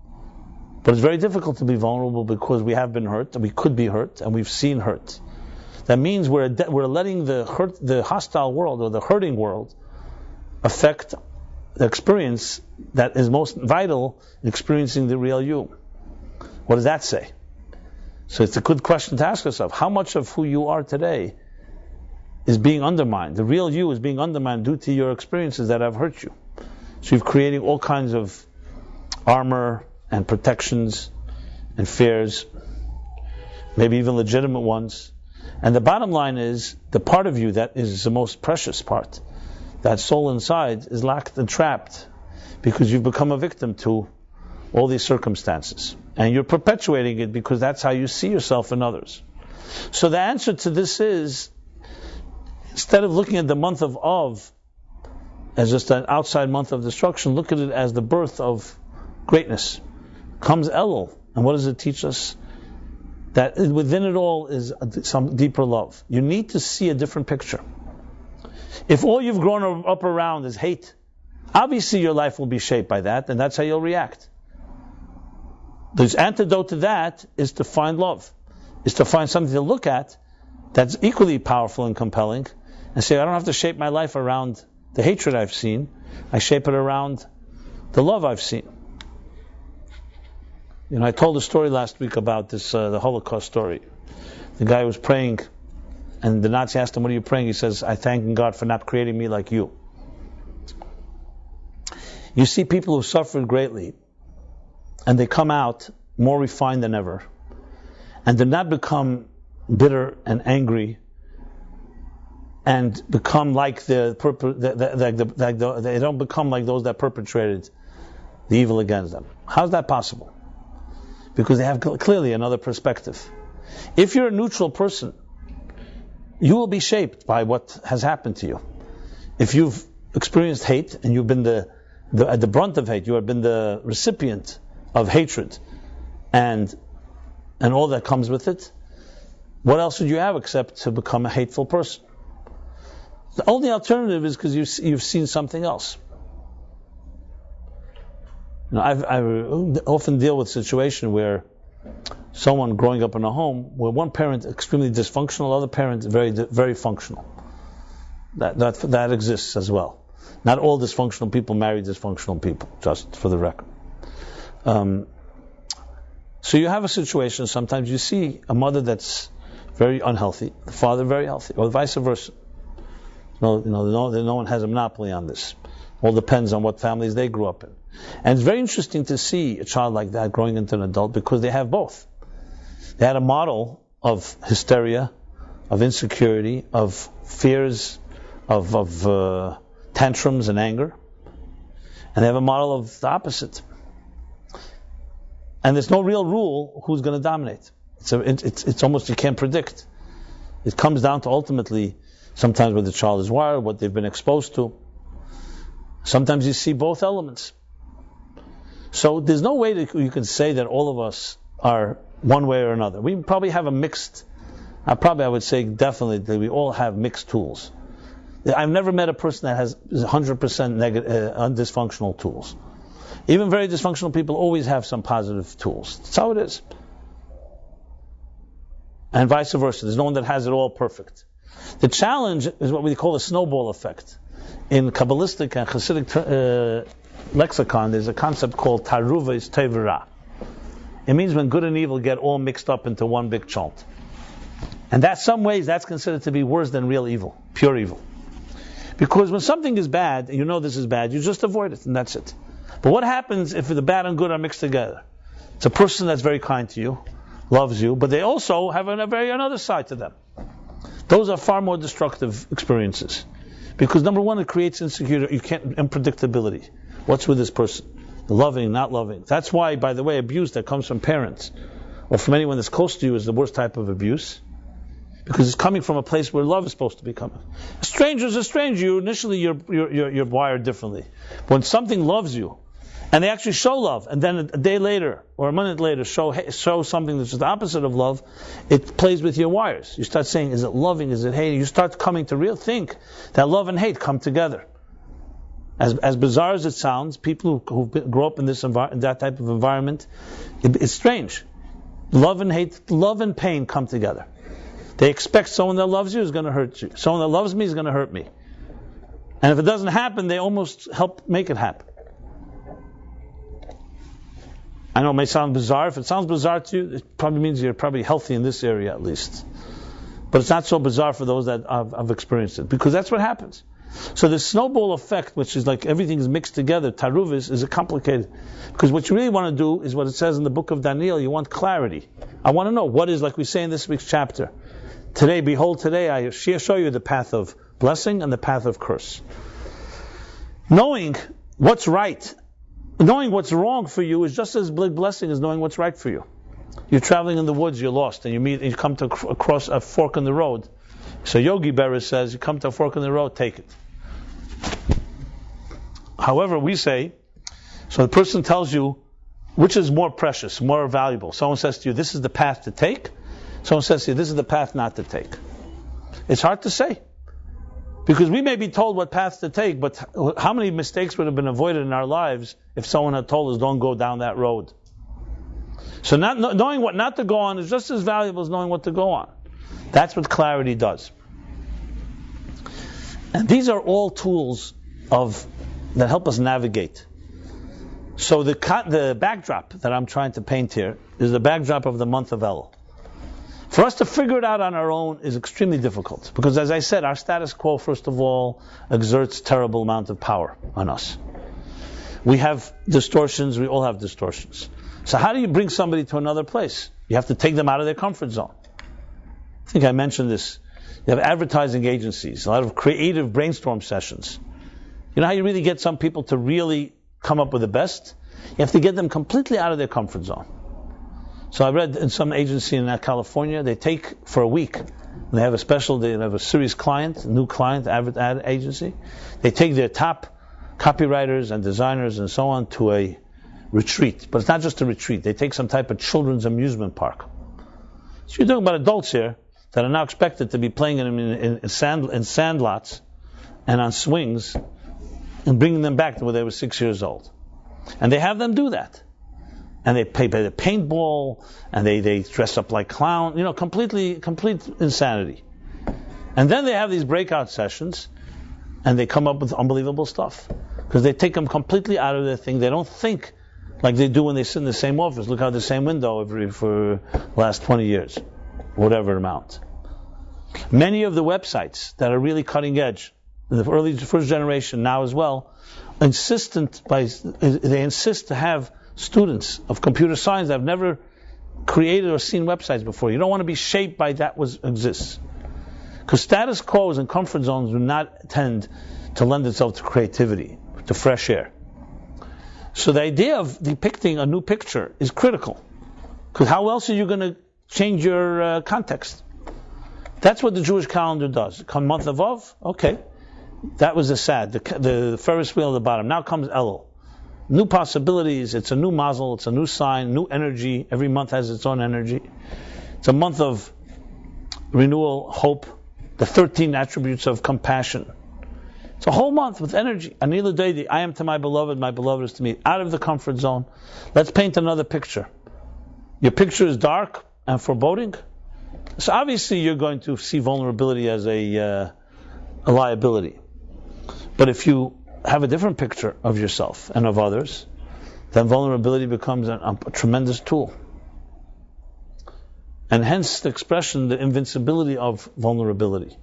But it's very difficult to be vulnerable because we have been hurt, and we could be hurt, and we've seen hurt. That means we're letting the hostile world or the hurting world affect the experience that is most vital in experiencing the real you. What does that say? So it's a good question to ask yourself. How much of who you are today is being undermined? The real you is being undermined due to your experiences that have hurt you. So you're creating all kinds of armor and protections and fears, maybe even legitimate ones. And the bottom line is, the part of you that is the most precious part, that soul inside, is locked and trapped because you've become a victim to all these circumstances. And you're perpetuating it because that's how you see yourself and others. So the answer to this is, instead of looking at the month of Av as just an outside month of destruction, look at it as the birth of greatness. Comes Elul. And what does it teach us? That within it all is some deeper love. You need to see a different picture. If all you've grown up around is hate, obviously your life will be shaped by that, and that's how you'll react. The antidote to that is to find love, is to find something to look at that's equally powerful and compelling, and say, I don't have to shape my life around the hatred I've seen, I shape it around the love I've seen. I told a story last week about this, the Holocaust story. The guy was praying, and the Nazi asked him, what are you praying? He says, I thank God for not creating me like you. You see people who suffered greatly, and they come out more refined than ever, and do not become bitter and angry, and become like they don't become like those that perpetrated the evil against them. How's that possible? Because they have clearly another perspective. If you're a neutral person, you will be shaped by what has happened to you. if you've experienced hate and you've been at the brunt of hate, you have been the recipient of hatred and all that comes with it, what else would you have except to become a hateful person? The only alternative is because you've seen something else. I often deal with a situation where someone growing up in a home where one parent extremely dysfunctional, other parent very very functional. That exists as well. Not all dysfunctional people marry dysfunctional people, just for the record. So you have a situation, sometimes you see a mother that's very unhealthy, the father very healthy, or vice versa. No one has a monopoly on this. All depends on what families they grew up in. And it's very interesting to see a child like that growing into an adult because they have both. They had a model of hysteria, of insecurity, of fears, of tantrums and anger. And they have a model of the opposite. And there's no real rule who's going to dominate. It's almost you can't predict. It comes down to ultimately sometimes where the child is wired, what they've been exposed to. Sometimes you see both elements. So there's no way that you can say that all of us are one way or another. We probably have a mixed, I would say definitely that we all have mixed tools. I've never met a person that has 100% dysfunctional tools. Even very dysfunctional people always have some positive tools. That's how it is. And vice versa. There's no one that has it all perfect. The challenge is what we call the snowball effect. In Kabbalistic and Hasidic lexicon, there's a concept called taruves tevera. It means when good and evil get all mixed up into one big chunk. And some ways that's considered to be worse than real evil, pure evil. Because when something is bad, and you know this is bad, you just avoid it, and that's it. But what happens if the bad and good are mixed together? It's a person that's very kind to you, loves you, but they also have another side to them. Those are far more destructive experiences. Because number one, it creates insecurity, unpredictability. What's with this person? Loving, not loving. That's why, by the way, abuse that comes from parents or from anyone that's close to you is the worst type of abuse. Because it's coming from a place where love is supposed to be coming. A stranger is a stranger. Initially, you're wired differently. But when something loves you, and they actually show love, and then a day later or a minute later show something that's the opposite of love, it plays with your wires. You start saying, is it loving, is it hating? You start coming to think that love and hate come together. As bizarre as it sounds, people who grow up in that type of environment, it's strange. Love and hate, love and pain come together. They expect someone that loves you is going to hurt you. Someone that loves me is going to hurt me. And if it doesn't happen, they almost help make it happen. I know it may sound bizarre. If it sounds bizarre to you, it probably means you're probably healthy in this area at least. But it's not so bizarre for those that have experienced it, because that's what happens. So the snowball effect, which is like everything is mixed together, taruvis, is complicated. Because what you really want to do is what it says in the book of Daniel, you want clarity. I want to know what is, like we say in this week's chapter. Today, behold, today I show you the path of blessing and the path of curse. Knowing what's right, knowing what's wrong for you is just as big blessing as knowing what's right for you. You're traveling in the woods, you're lost, and you come to across a fork in the road. So Yogi Berra says, you come to a fork in the road, take it. However, we say, so the person tells you, which is more precious, more valuable? Someone says to you, this is the path to take. Someone says to you, this is the path not to take. It's hard to say. Because we may be told what path to take, but how many mistakes would have been avoided in our lives if someone had told us, don't go down that road? So knowing what not to go on is just as valuable as knowing what to go on. That's what clarity does. And these are all tools that help us navigate. So the backdrop that I'm trying to paint here is the backdrop of the month of Elul. For us to figure it out on our own is extremely difficult. Because as I said, our status quo, first of all, exerts terrible amount of power on us. We have distortions, we all have distortions. So how do you bring somebody to another place? You have to take them out of their comfort zone. I think I mentioned this. You have advertising agencies, a lot of creative brainstorm sessions. You know how you really get some people to really come up with the best? You have to get them completely out of their comfort zone. So I read in some agency in California, they take for a week, they have a serious client, new client, ad agency. They take their top copywriters and designers and so on to a retreat. But it's not just a retreat. They take some type of children's amusement park. So you're talking about adults here that are now expected to be playing in sand lots and on swings and bringing them back to where they were 6 years old. And they have them do that. And they play the paintball, and they dress up like clown, complete insanity. And then they have these breakout sessions, and they come up with unbelievable stuff. Because they take them completely out of their thing. They don't think like they do when they sit in the same office, look out the same window for the last 20 years, whatever amount. Many of the websites that are really cutting edge, the first generation now as well, they insist to have students of computer science that have never created or seen websites before. You don't want to be shaped by that exists. Because status quos and comfort zones do not tend to lend itself to creativity, to fresh air. So the idea of depicting a new picture is critical. Because how else are you going to change your context? That's what the Jewish calendar does. Come month of Av, okay. That was the sad, the Ferris wheel at the bottom. Now comes Elul. New possibilities, it's a new mazel, it's a new sign, new energy. Every month has its own energy. It's a month of renewal, hope, the 13 attributes of compassion. It's a whole month with energy. Anila Deidi, I am to my beloved is to me. Out of the comfort zone. Let's paint another picture. Your picture is dark and foreboding. So obviously you're going to see vulnerability as a liability. But if you have a different picture of yourself and of others, then vulnerability becomes a tremendous tool. And hence the expression, the invincibility of vulnerability.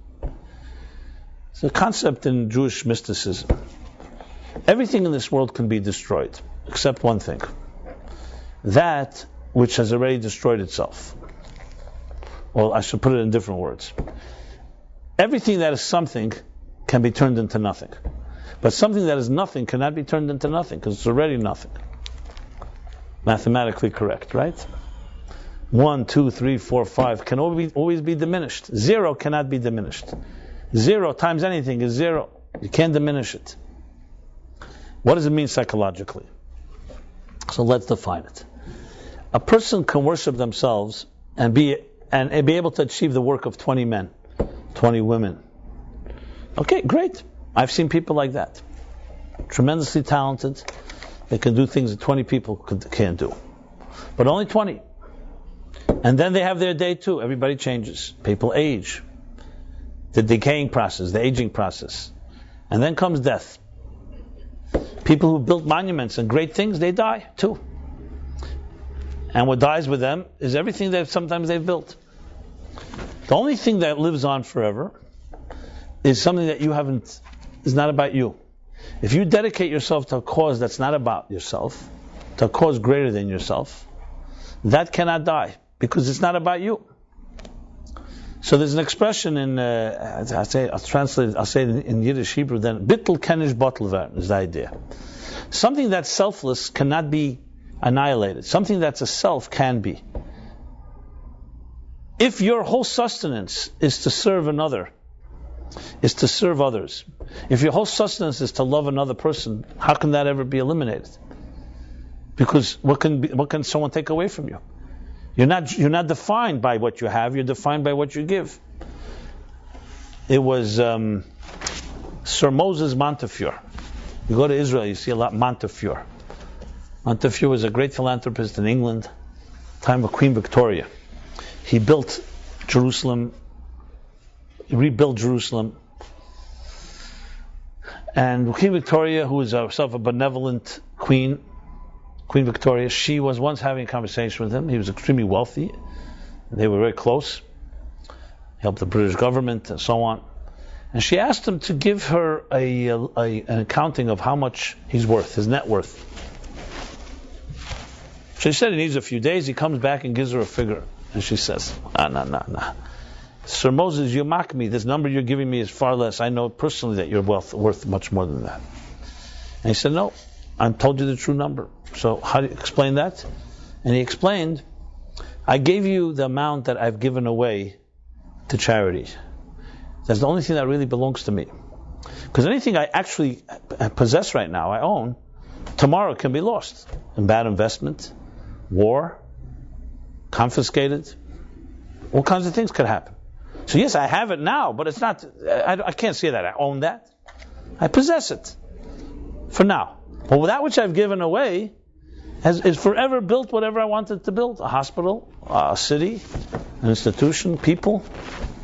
It's a concept in Jewish mysticism. Everything in this world can be destroyed, except one thing. That which has already destroyed itself. Well, I should put it in different words. Everything that is something can be turned into nothing. But something that is nothing cannot be turned into nothing, because it's already nothing. Mathematically correct, right? 1, 2, 3, 4, 5 can always be diminished. 0 cannot be diminished. 0 times anything is 0. You can't diminish it. What does it mean psychologically? So let's define it. A person can worship themselves and be able to achieve the work of 20 men, 20 women. Okay, great. I've seen people like that. Tremendously talented. They can do things that 20 people can't do. But only 20. And then they have their day too. Everybody changes. People age. The decaying process, the aging process. And then comes death. People who built monuments and great things, they die too. And what dies with them is everything that sometimes they've built. The only thing that lives on forever is something that is not about you. If you dedicate yourself to a cause that's not about yourself, to a cause greater than yourself, that cannot die, because it's not about you. So there's an expression in, I'll say it in Yiddish, Hebrew, then, bittel kenish bottel werden is the idea. Something that's selfless cannot be annihilated. Something that's a self can be. If your whole sustenance is to serve another, is to serve others, if your whole sustenance is to love another person, how can that ever be eliminated? Because what can someone take away from you? You're not defined by what you have, you're defined by what you give. It was Sir Moses Montefiore. You go to Israel, you see a lot Montefiore. Montefiore was a great philanthropist in England, time of Queen Victoria. He built Jerusalem, he rebuilt Jerusalem. And Queen Victoria, who was herself a benevolent Queen Victoria, she was once having a conversation with him. He was extremely wealthy. They were very close. He helped the British government and so on. And she asked him to give her an accounting of how much he's worth, his net worth. She said he needs a few days. He comes back and gives her a figure. And she says, nah. Sir Moses, you mock me. This number you're giving me is far less. I know personally that you're worth much more than that. And he said, no, I told you the true number. So how do you explain that? And he explained I gave you the amount that I've given away to charities. That's the only thing that really belongs to me. Because anything I actually possess right now, I own, tomorrow can be lost. In bad investment, war, confiscated, all kinds of things could happen. So yes, I have it now, but it's not, I can't say that I own that. I possess it for now. But that which I've given away is forever built whatever I wanted to build. A hospital, a city, an institution, people.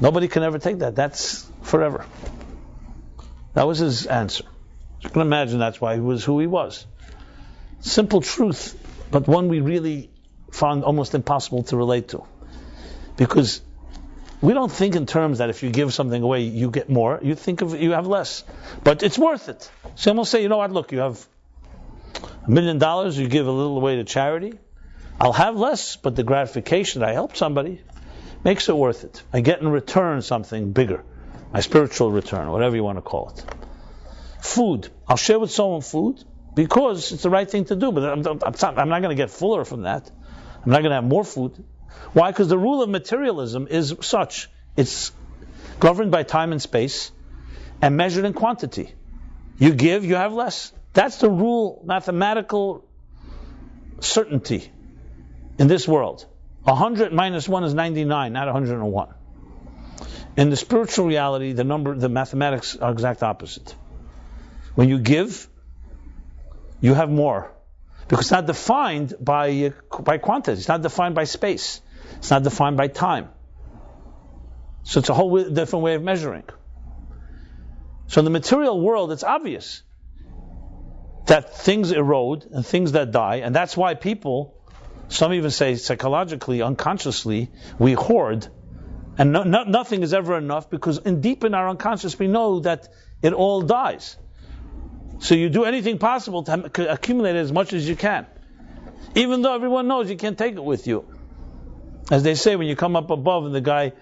Nobody can ever take that. That's forever. That was his answer. You can imagine that's why he was who he was. Simple truth, but one we really found almost impossible to relate to. Because we don't think in terms that if you give something away, you get more. You think of you have less. But it's worth it. Someone will say, you know what, look, you have $1 million, you give a little away to charity. I'll have less, but the gratification that I helped somebody makes it worth it. I get in return something bigger. My spiritual return, whatever you want to call it. Food. I'll share with someone food because it's the right thing to do, but I'm not going to get fuller from that. I'm not going to have more food. Why? Because the rule of materialism is such. It's governed by time and space and measured in quantity. You give, you have less. That's the rule, mathematical certainty in this world. 100 minus 1 is 99, not 101. In the spiritual reality, the mathematics are exact opposite. When you give, you have more. Because it's not defined by quantity. It's not defined by space. It's not defined by time. So it's a whole different way of measuring. So in the material world, it's obvious that things erode and things that die, and that's why people, some even say psychologically, unconsciously, we hoard, and nothing is ever enough, because deep in our unconscious we know that it all dies. So you do anything possible to accumulate as much as you can, even though everyone knows you can't take it with you. As they say, when you come up above and the guy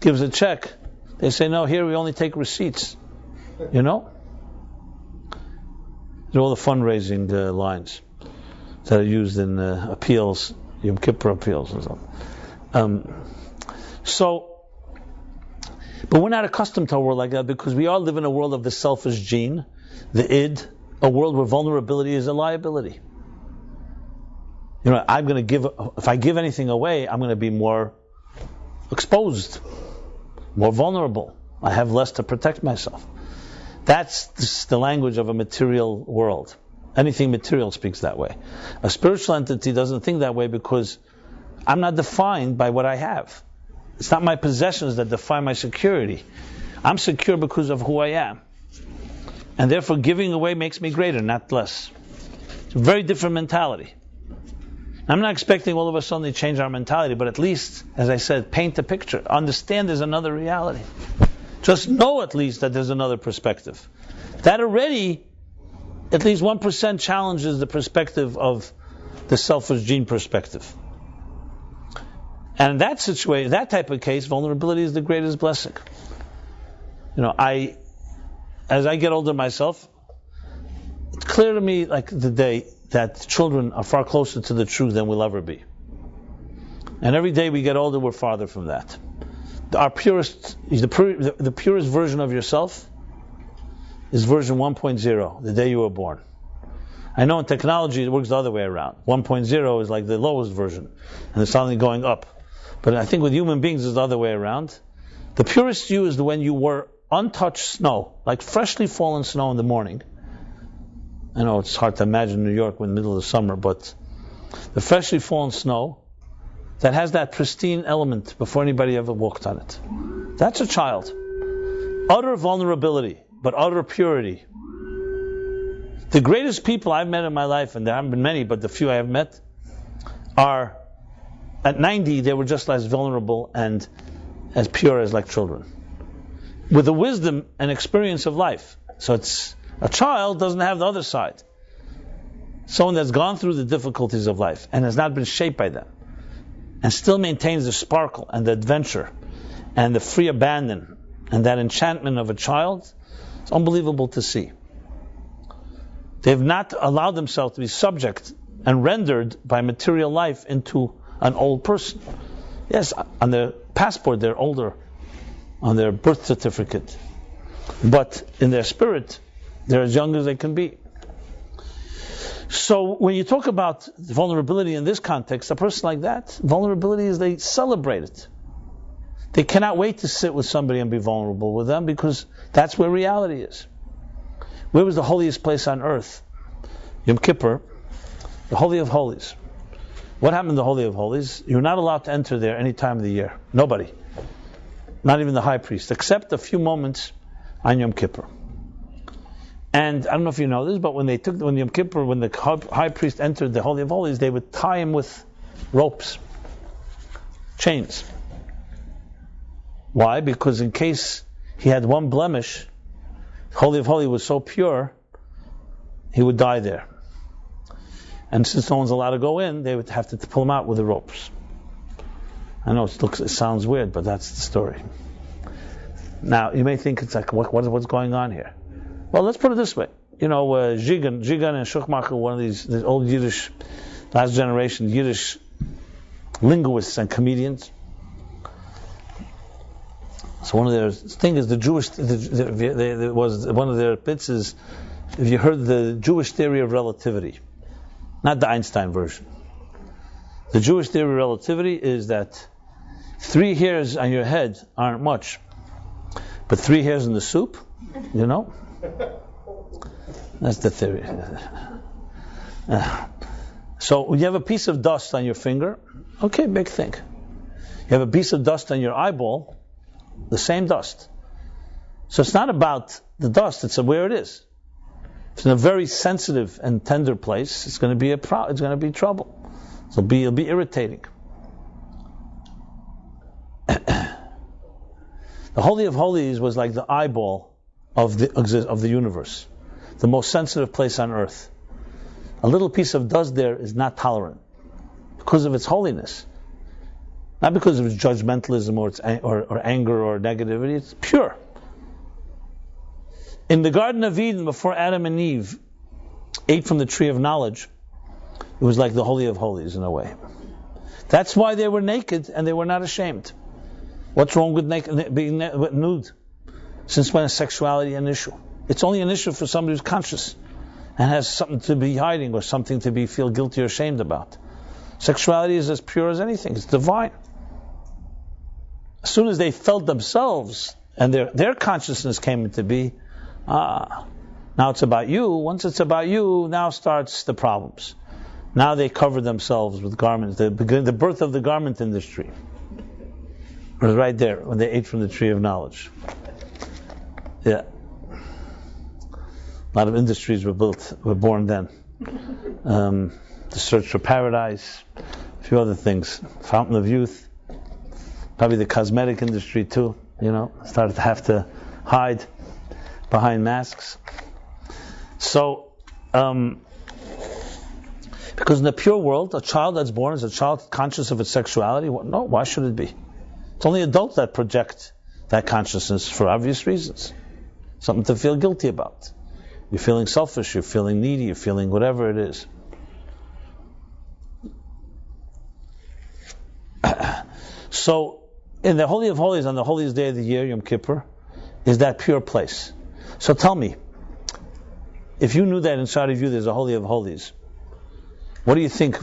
gives a check, they say, no, here we only take receipts. You know? They're all the fundraising lines that are used in appeals, Yom Kippur appeals and so. But we're not accustomed to a world like that, because we all live in a world of the selfish gene, the id, a world where vulnerability is a liability. You know, I'm going to give, if I give anything away, I'm going to be more exposed, more vulnerable. I have less to protect myself. That's the language of a material world. Anything material speaks that way. A spiritual entity doesn't think that way, because I'm not defined by what I have. It's not my possessions that define my security. I'm secure because of who I am. And therefore giving away makes me greater, not less. It's a very different mentality. I'm not expecting all of us suddenly change our mentality, but at least, as I said, paint a picture. Understand there's another reality. Just know at least that there's another perspective. That already, at least 1% challenges the perspective of the selfish gene perspective. And in that situation, that type of case, vulnerability is the greatest blessing. You know, as I get older myself, it's clear to me, like the day, that children are far closer to the truth than we'll ever be. And every day we get older, we're farther from that. Our purest, the purest version of yourself is version 1.0, the day you were born. I know in technology it works the other way around. 1.0 is like the lowest version, and it's suddenly going up. But I think with human beings it's the other way around. The purest you is when you were untouched snow, like freshly fallen snow in the morning. I know it's hard to imagine New York in the middle of the summer, but the freshly fallen snow that has that pristine element before anybody ever walked on it. That's a child. Utter vulnerability, but utter purity. The greatest people I've met in my life, and there haven't been many, but the few I have met, are at 90, they were just as vulnerable and as pure as like children, with the wisdom and experience of life. So it's a child doesn't have the other side. Someone that's gone through the difficulties of life and has not been shaped by them, and still maintains the sparkle and the adventure and the free abandon and that enchantment of a child. It's unbelievable to see. They've not allowed themselves to be subject and rendered by material life into an old person. Yes, on their passport they're older, on their birth certificate, but in their spirit they're as young as they can be. So when you talk about vulnerability in this context, a person like that, vulnerability is they celebrate it. They cannot wait to sit with somebody and be vulnerable with them, because that's where reality is. Where was the holiest place on earth? Yom Kippur, the Holy of Holies. What happened in the Holy of Holies? You're not allowed to enter there any time of the year. Nobody. Not even the high priest, except a few moments on Yom Kippur. And I don't know if you know this, but when Yom Kippur, when the high priest entered the Holy of Holies, they would tie him with ropes, chains. Why? Because in case he had one blemish, Holy of Holies was so pure, he would die there. And since no one's allowed to go in, they would have to pull him out with the ropes. I know it sounds weird, but that's the story. Now, you may think it's like, what's going on here? Well, let's put it this way. You know, Zigan and Schuchmacher, one of these old Yiddish, last generation Yiddish linguists and comedians. So one of their thing is the Jewish. Was one of their bits is, if you heard the Jewish theory of relativity, not the Einstein version. The Jewish theory of relativity is that 3 hairs on your head aren't much, but 3 hairs in the soup, you know. That's the theory. So when you have a piece of dust on your finger, okay, big thing. You have a piece of dust on your eyeball, the same dust. So it's not about the dust; it's where it is. If it's in a very sensitive and tender place, it's going to be it's going to be trouble. It'll be irritating. The Holy of Holies was like the eyeball of the universe, the most sensitive place on earth. A little piece of dust there is not tolerant because of its holiness, not because of its judgmentalism or anger or negativity. It's pure. In the Garden of Eden, before Adam and Eve ate from the tree of knowledge, it was like the Holy of Holies in a way. That's why they were naked and they were not ashamed. What's wrong with being nude? Since when is sexuality an issue? It's only an issue for somebody who's conscious and has something to be hiding or something to feel guilty or ashamed about. Sexuality is as pure as anything. It's divine. As soon as they felt themselves and their consciousness came into be, now it's about you. Once it's about you, now starts the problems. Now they cover themselves with garments. The birth of the garment industry was right there when they ate from the tree of knowledge. Yeah. A lot of industries were born then. The search for paradise, a few other things. Fountain of youth. Probably the cosmetic industry too, started to have to hide behind masks. So, because in the pure world, a child that's born is a child conscious of its sexuality. No, why should it be? It's only adults that project that consciousness for obvious reasons. Something to feel guilty about. You're feeling selfish, you're feeling needy, you're feeling whatever it is. So, in the Holy of Holies, on the holiest day of the year, Yom Kippur, is that pure place. So tell me, if you knew that inside of you there's a Holy of Holies, what do you think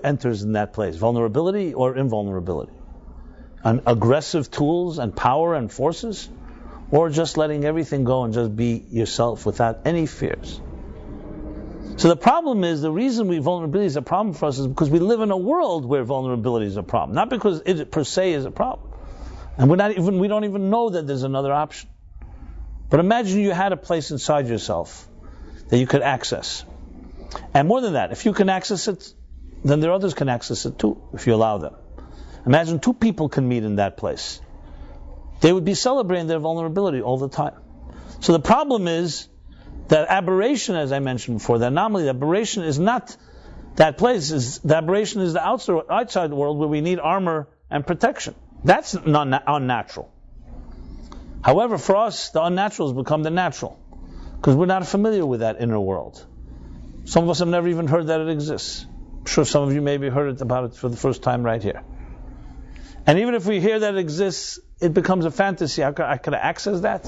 enters in that place? Vulnerability or invulnerability? And aggressive tools and power and forces? Or just letting everything go and just be yourself without any fears? So the problem is, the reason vulnerability is a problem for us is because we live in a world where vulnerability is a problem. Not because it per se is a problem. And we don't even know that there's another option. But imagine you had a place inside yourself that you could access. And more than that, if you can access it, then there others can access it too, if you allow them. Imagine 2 people can meet in that place. They would be celebrating their vulnerability all the time. So the problem is that aberration, as I mentioned before, the anomaly, the aberration is not that place. The aberration is the outside world where we need armor and protection. That's unnatural. However, for us, the unnatural has become the natural, because we're not familiar with that inner world. Some of us have never even heard that it exists. I'm sure some of you maybe heard about it for the first time right here. And even if we hear that it exists, it becomes a fantasy. How can I access that?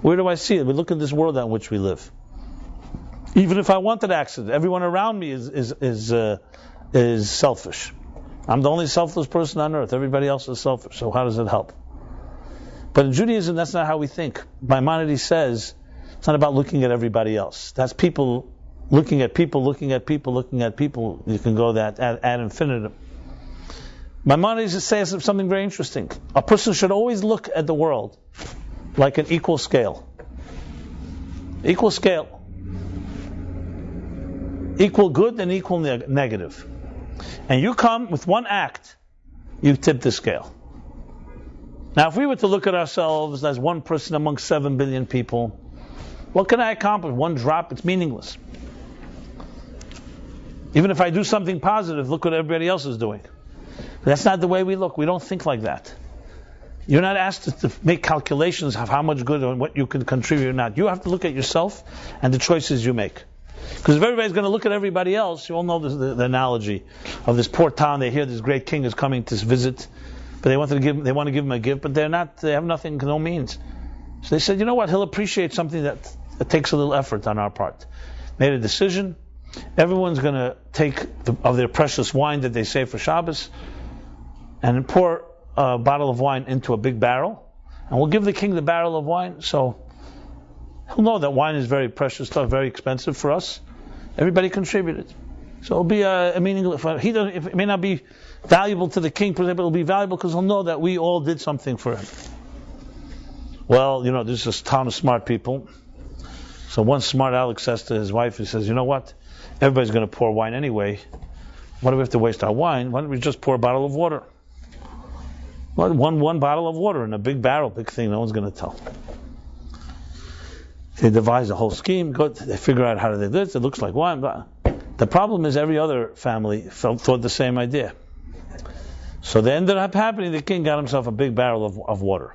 Where do I see it? We look at this world in which we live. Even if I wanted to access it, everyone around me is selfish. I'm the only selfless person on earth. Everybody else is selfish. So how does it help? But in Judaism, that's not how we think. Maimonides says it's not about looking at everybody else. That's people looking at people, looking at people, looking at people. You can go that ad infinitum. Maimonides says something very interesting. A person should always look at the world like an equal scale. Equal scale. Equal good and equal negative. And you come with one act, you tip the scale. Now, if we were to look at ourselves as one person amongst 7 billion people, what can I accomplish? One drop, it's meaningless. Even if I do something positive, look what everybody else is doing. That's not the way we look. We don't think like that. You're not asked to make calculations of how much good or what you can contribute or not. You have to look at yourself and the choices you make. Because if everybody's going to look at everybody else, you all know the analogy of this poor town. They hear this great king is coming to visit, but they want to give him a gift, but they have nothing, no means. So they said, you know what? He'll appreciate something that takes a little effort on our part. Made a decision. Everyone's going to take of their precious wine that they save for Shabbos and pour a bottle of wine into a big barrel, and we'll give the king the barrel of wine. So he'll know that wine is very precious stuff, very expensive for us. Everybody contributed. So it'll be a meaningless. It may not be valuable to the king, but it'll be valuable because he'll know that we all did something for him. Well, this is a town of smart people. So one smart Alex says to his wife, he says, you know what? Everybody's going to pour wine anyway. Why do we have to waste our wine? Why don't we just pour a bottle of water? Well, one bottle of water in a big barrel, big thing. No one's going to tell. They devise a whole scheme. They figure out how to do this. It looks like wine. But the problem is every other family thought the same idea. So they ended up happening. The king got himself a big barrel of water.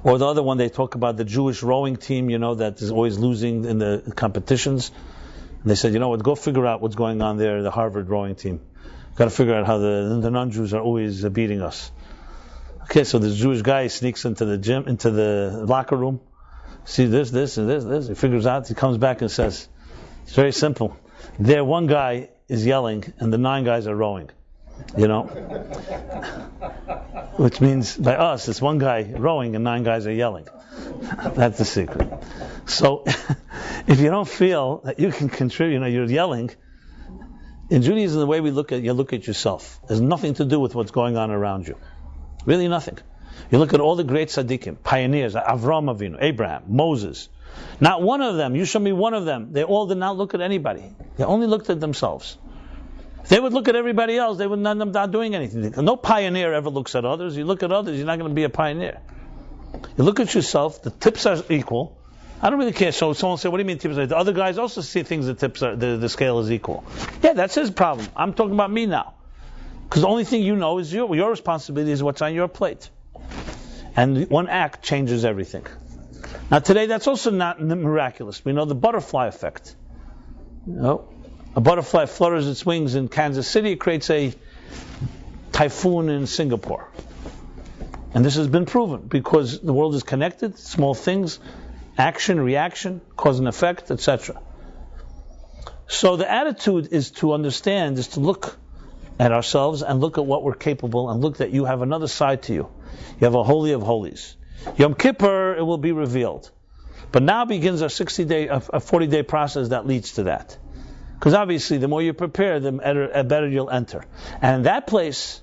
Or the other one, they talk about the Jewish rowing team, that is always losing in the competitions. And they said, go figure out what's going on there, the Harvard rowing team. Got to figure out how the non-Jews are always beating us. Okay, so this Jewish guy sneaks into the gym, into the locker room, see this, and this. He figures out, he comes back and says, it's very simple. There, one guy is yelling, and the 9 guys are rowing. Which means, by us, it's one guy rowing and 9 guys are yelling. That's the secret. So, if you don't feel that you can contribute, you're yelling, in Judaism, the way we look at yourself. There's nothing to do with what's going on around you. Really nothing. You look at all the great tzaddikim, pioneers, Avraham Avinu, Abraham, Moses. Not one of them, you show me one of them, they all did not look at anybody. They only looked at themselves. If they would look at everybody else, they would not doing anything. No pioneer ever looks at others. You look at others, you're not going to be a pioneer. You look at yourself, the tips are equal. I don't really care. So someone will say, what do you mean tips are? The other guys also see things that tips are, the scale is equal. Yeah, that's his problem. I'm talking about me now. Because the only thing you know is your responsibility is what's on your plate. And one act changes everything. Now today that's also not miraculous. We know the butterfly effect. A butterfly flutters its wings in Kansas City, it creates a typhoon in Singapore. And this has been proven because the world is connected, small things, action, reaction, cause and effect, etc. So the attitude is to understand, is to look at ourselves and look at what we're capable and look that you have another side to you. You have a holy of holies. Yom Kippur, it will be revealed. But now begins a 40-day process that leads to that. Because obviously the more you prepare, the better you'll enter. And in that place,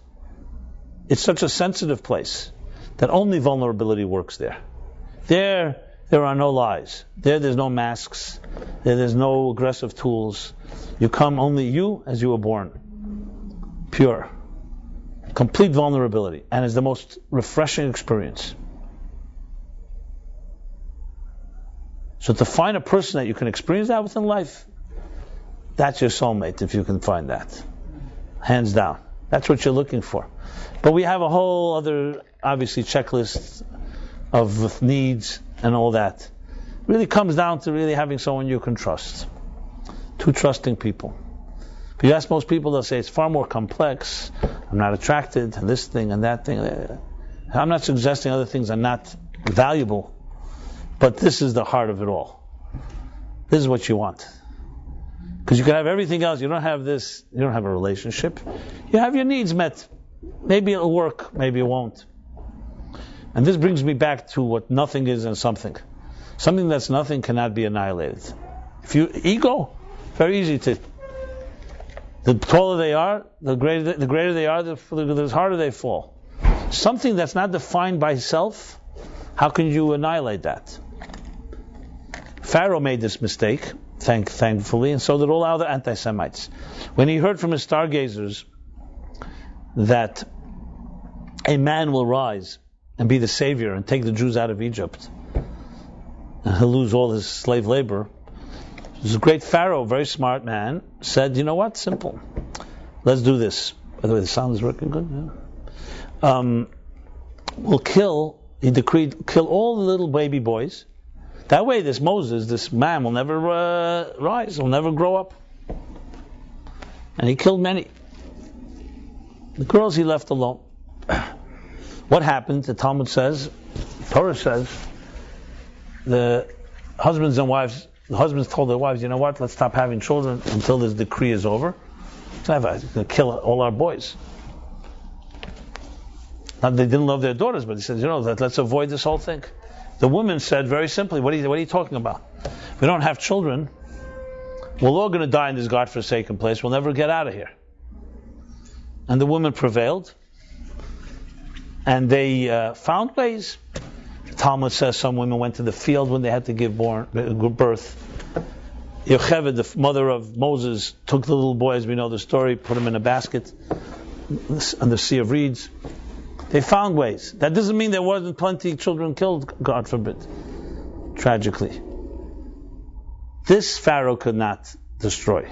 it's such a sensitive place that only vulnerability works there. There are no lies. There's no masks. There's no aggressive tools. You come only you as you were born. Pure. Complete vulnerability. And it's the most refreshing experience. So to find a person that you can experience that within life, that's your soulmate if you can find that. Hands down. That's what you're looking for. But we have a whole other, obviously, checklist of needs and all that. It really comes down to really having someone you can trust. Too trusting people. If you ask most people, they'll say it's far more complex. I'm not attracted to this thing and that thing. I'm not suggesting other things are not valuable, but this is the heart of it all. This is what you want. Because you can have everything else. You don't have this. You don't have a relationship. You have your needs met. Maybe it'll work. Maybe it won't. And this brings me back to what nothing is and something. Something that's nothing cannot be annihilated. Ego, very easy to. The taller they are, the greater they are, the harder they fall. Something that's not defined by self, how can you annihilate that? Pharaoh made this mistake, thankfully, and so did all other anti-Semites. When he heard from his stargazers that a man will rise and be the savior and take the Jews out of Egypt, and he'll lose all his slave labor, this great Pharaoh, very smart man, said, you know what, simple. Let's do this. By the way, the sound is working good. Yeah. He decreed, kill all the little baby boys. That way this Moses, this man, will never rise, will never grow up. And he killed many. The girls he left alone. What happened? The Talmud says, Torah says, the husbands told their wives, you know what, let's stop having children until this decree is over. It's going to kill all our boys. Now, they didn't love their daughters, but he said, let's avoid this whole thing. The woman said very simply, what are you talking about? We don't have children. We're all going to die in this godforsaken place. We'll never get out of here. And the woman prevailed. And they found ways. The Talmud says some women went to the field when they had to give birth. Yocheved, the mother of Moses, took the little boy, as we know the story, put him in a basket on the Sea of Reeds. They found ways. That doesn't mean there wasn't plenty of children killed, God forbid, tragically. This Pharaoh could not destroy.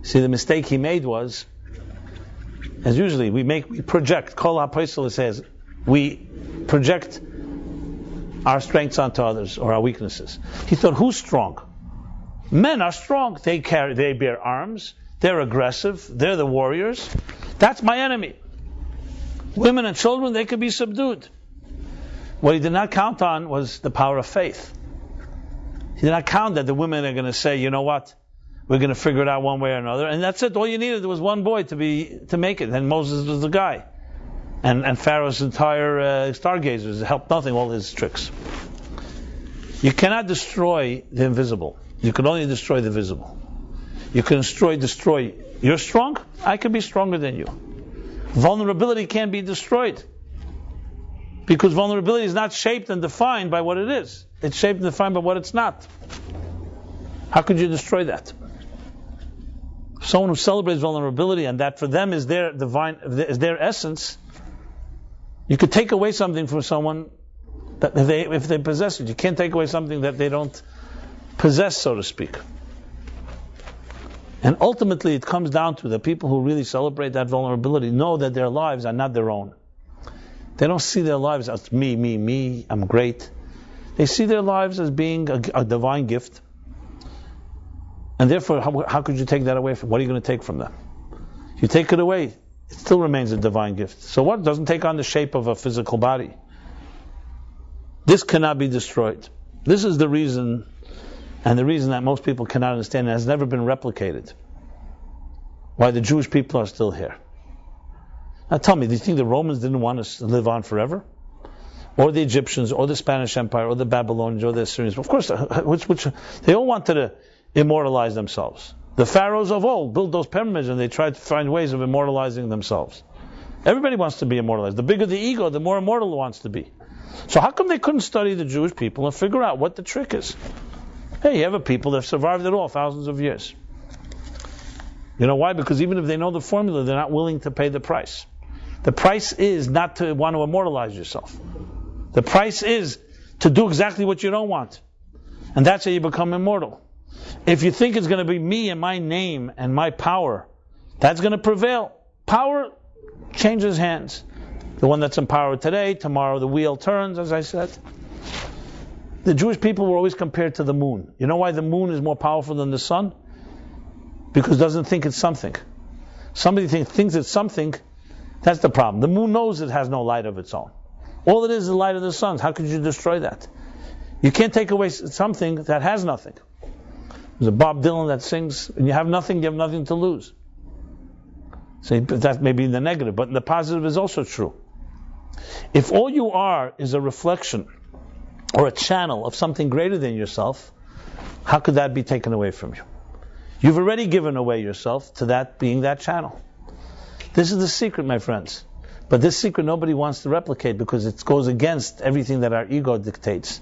See, the mistake he made was, as usually we project, Kol HaPoisel says, we project our strengths onto others, or our weaknesses. He thought, who's strong? Men are strong. They bear arms. They're aggressive. They're the warriors. That's my enemy. Women and children, they could be subdued. What he did not count on was the power of faith. He did not count that the women are going to say, you know what, we're going to figure it out one way or another. And that's it. All you needed was one boy to make it. And Moses was the guy. And Pharaoh's entire stargazers helped nothing, all his tricks. You cannot destroy the invisible. You can only destroy the visible. You can destroy. You're strong? I can be stronger than you. Vulnerability can't be destroyed. Because vulnerability is not shaped and defined by what it is. It's shaped and defined by what it's not. How could you destroy that? Someone who celebrates vulnerability and that for them is their is their essence. You could take away something from someone that if they possess it. You can't take away something that they don't possess, so to speak. And ultimately it comes down to the people who really celebrate that vulnerability know that their lives are not their own. They don't see their lives as me, I'm great. They see their lives as being a divine gift. And therefore, how could you take that away from them? What are you going to take from them? If you take it away, it still remains a divine gift. So what? It doesn't take on the shape of a physical body. This cannot be destroyed. This is the reason, and the reason that most people cannot understand, it has never been replicated, why the Jewish people are still here. Now tell me, do you think the Romans didn't want us to live on forever? Or the Egyptians, or the Spanish Empire, or the Babylonians, or the Assyrians? Of course, which they all wanted to immortalize themselves. The pharaohs of old built those pyramids and they tried to find ways of immortalizing themselves. Everybody wants to be immortalized. The bigger the ego, the more immortal it wants to be. So how come they couldn't study the Jewish people and figure out what the trick is? Hey, you have a people that have survived it all, thousands of years. You know why? Because even if they know the formula, they're not willing to pay the price. The price is not to want to immortalize yourself. The price is to do exactly what you don't want. And that's how you become immortal. If you think it's going to be me and my name and my power, that's going to prevail. Power changes hands. The one that's in power today, tomorrow the wheel turns, as I said. The Jewish people were always compared to the moon. You know why the moon is more powerful than the sun? because it doesn't think it's something. Somebody thinks it's something, that's the problem. The moon knows it has no light of its own. All it is the light of the sun. How could you destroy that? You can't take away something that has nothing. There's a Bob Dylan that sings, and you have nothing to lose. So that may be in the negative, but the positive is also true. If all you are is a reflection or a channel of something greater than yourself, how could that be taken away from you? You've already given away yourself to that being that channel. This is the secret, my friends. But this secret nobody wants to replicate because it goes against everything that our ego dictates.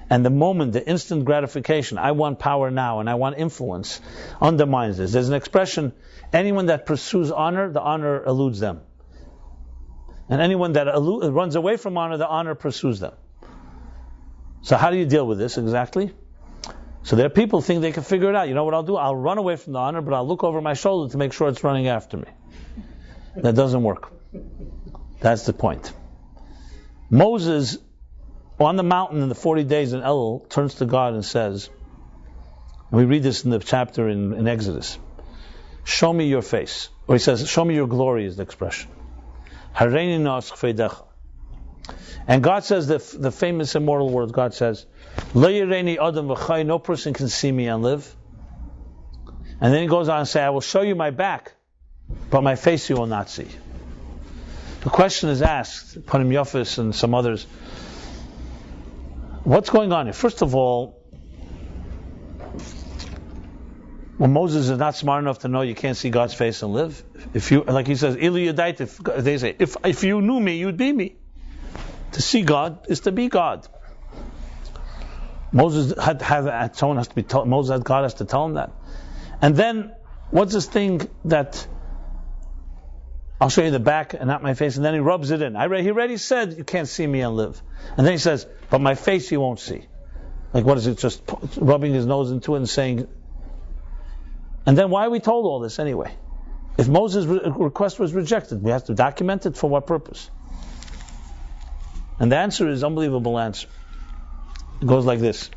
And the moment, the instant gratification, I want power now and I want influence, undermines this. There's an expression, anyone that pursues honor, the honor eludes them. And anyone that runs away from honor, the honor pursues them. So how do you deal with this exactly? So there are people who think they can figure it out. You know what I'll do? I'll run away from the honor, but I'll look over my shoulder to make sure it's running after me. That doesn't work. That's the point. Moses, on the mountain in the 40 days in Elul, turns to God and says, and we read this in the chapter in Exodus, show me your face. Or he says, show me your glory is the expression. Hareini nas chveidecha. And God says, the famous immortal words, God says, Lo yireini adam v'chai, no person can see me and live. And then he goes on and says, I will show you my back, but my face you will not see. The question is asked, Panim Yafis and some others, what's going on here? First of all, well, Moses is not smart enough to know you can't see God's face and live. If you, like he says, Ili Yadait, they say, if you knew me, you'd be me. To see God is to be God. Moses God has to tell him that. And then, what's this thing that I'll show you the back and not my face, and then he rubs it in. He already said you can't see me and live. And then he says, but my face you won't see. Like what is it, just rubbing his nose into it and saying... And then why are we told all this anyway? If Moses' request was rejected, we have to document it for what purpose? And the answer is unbelievable answer. It goes like this.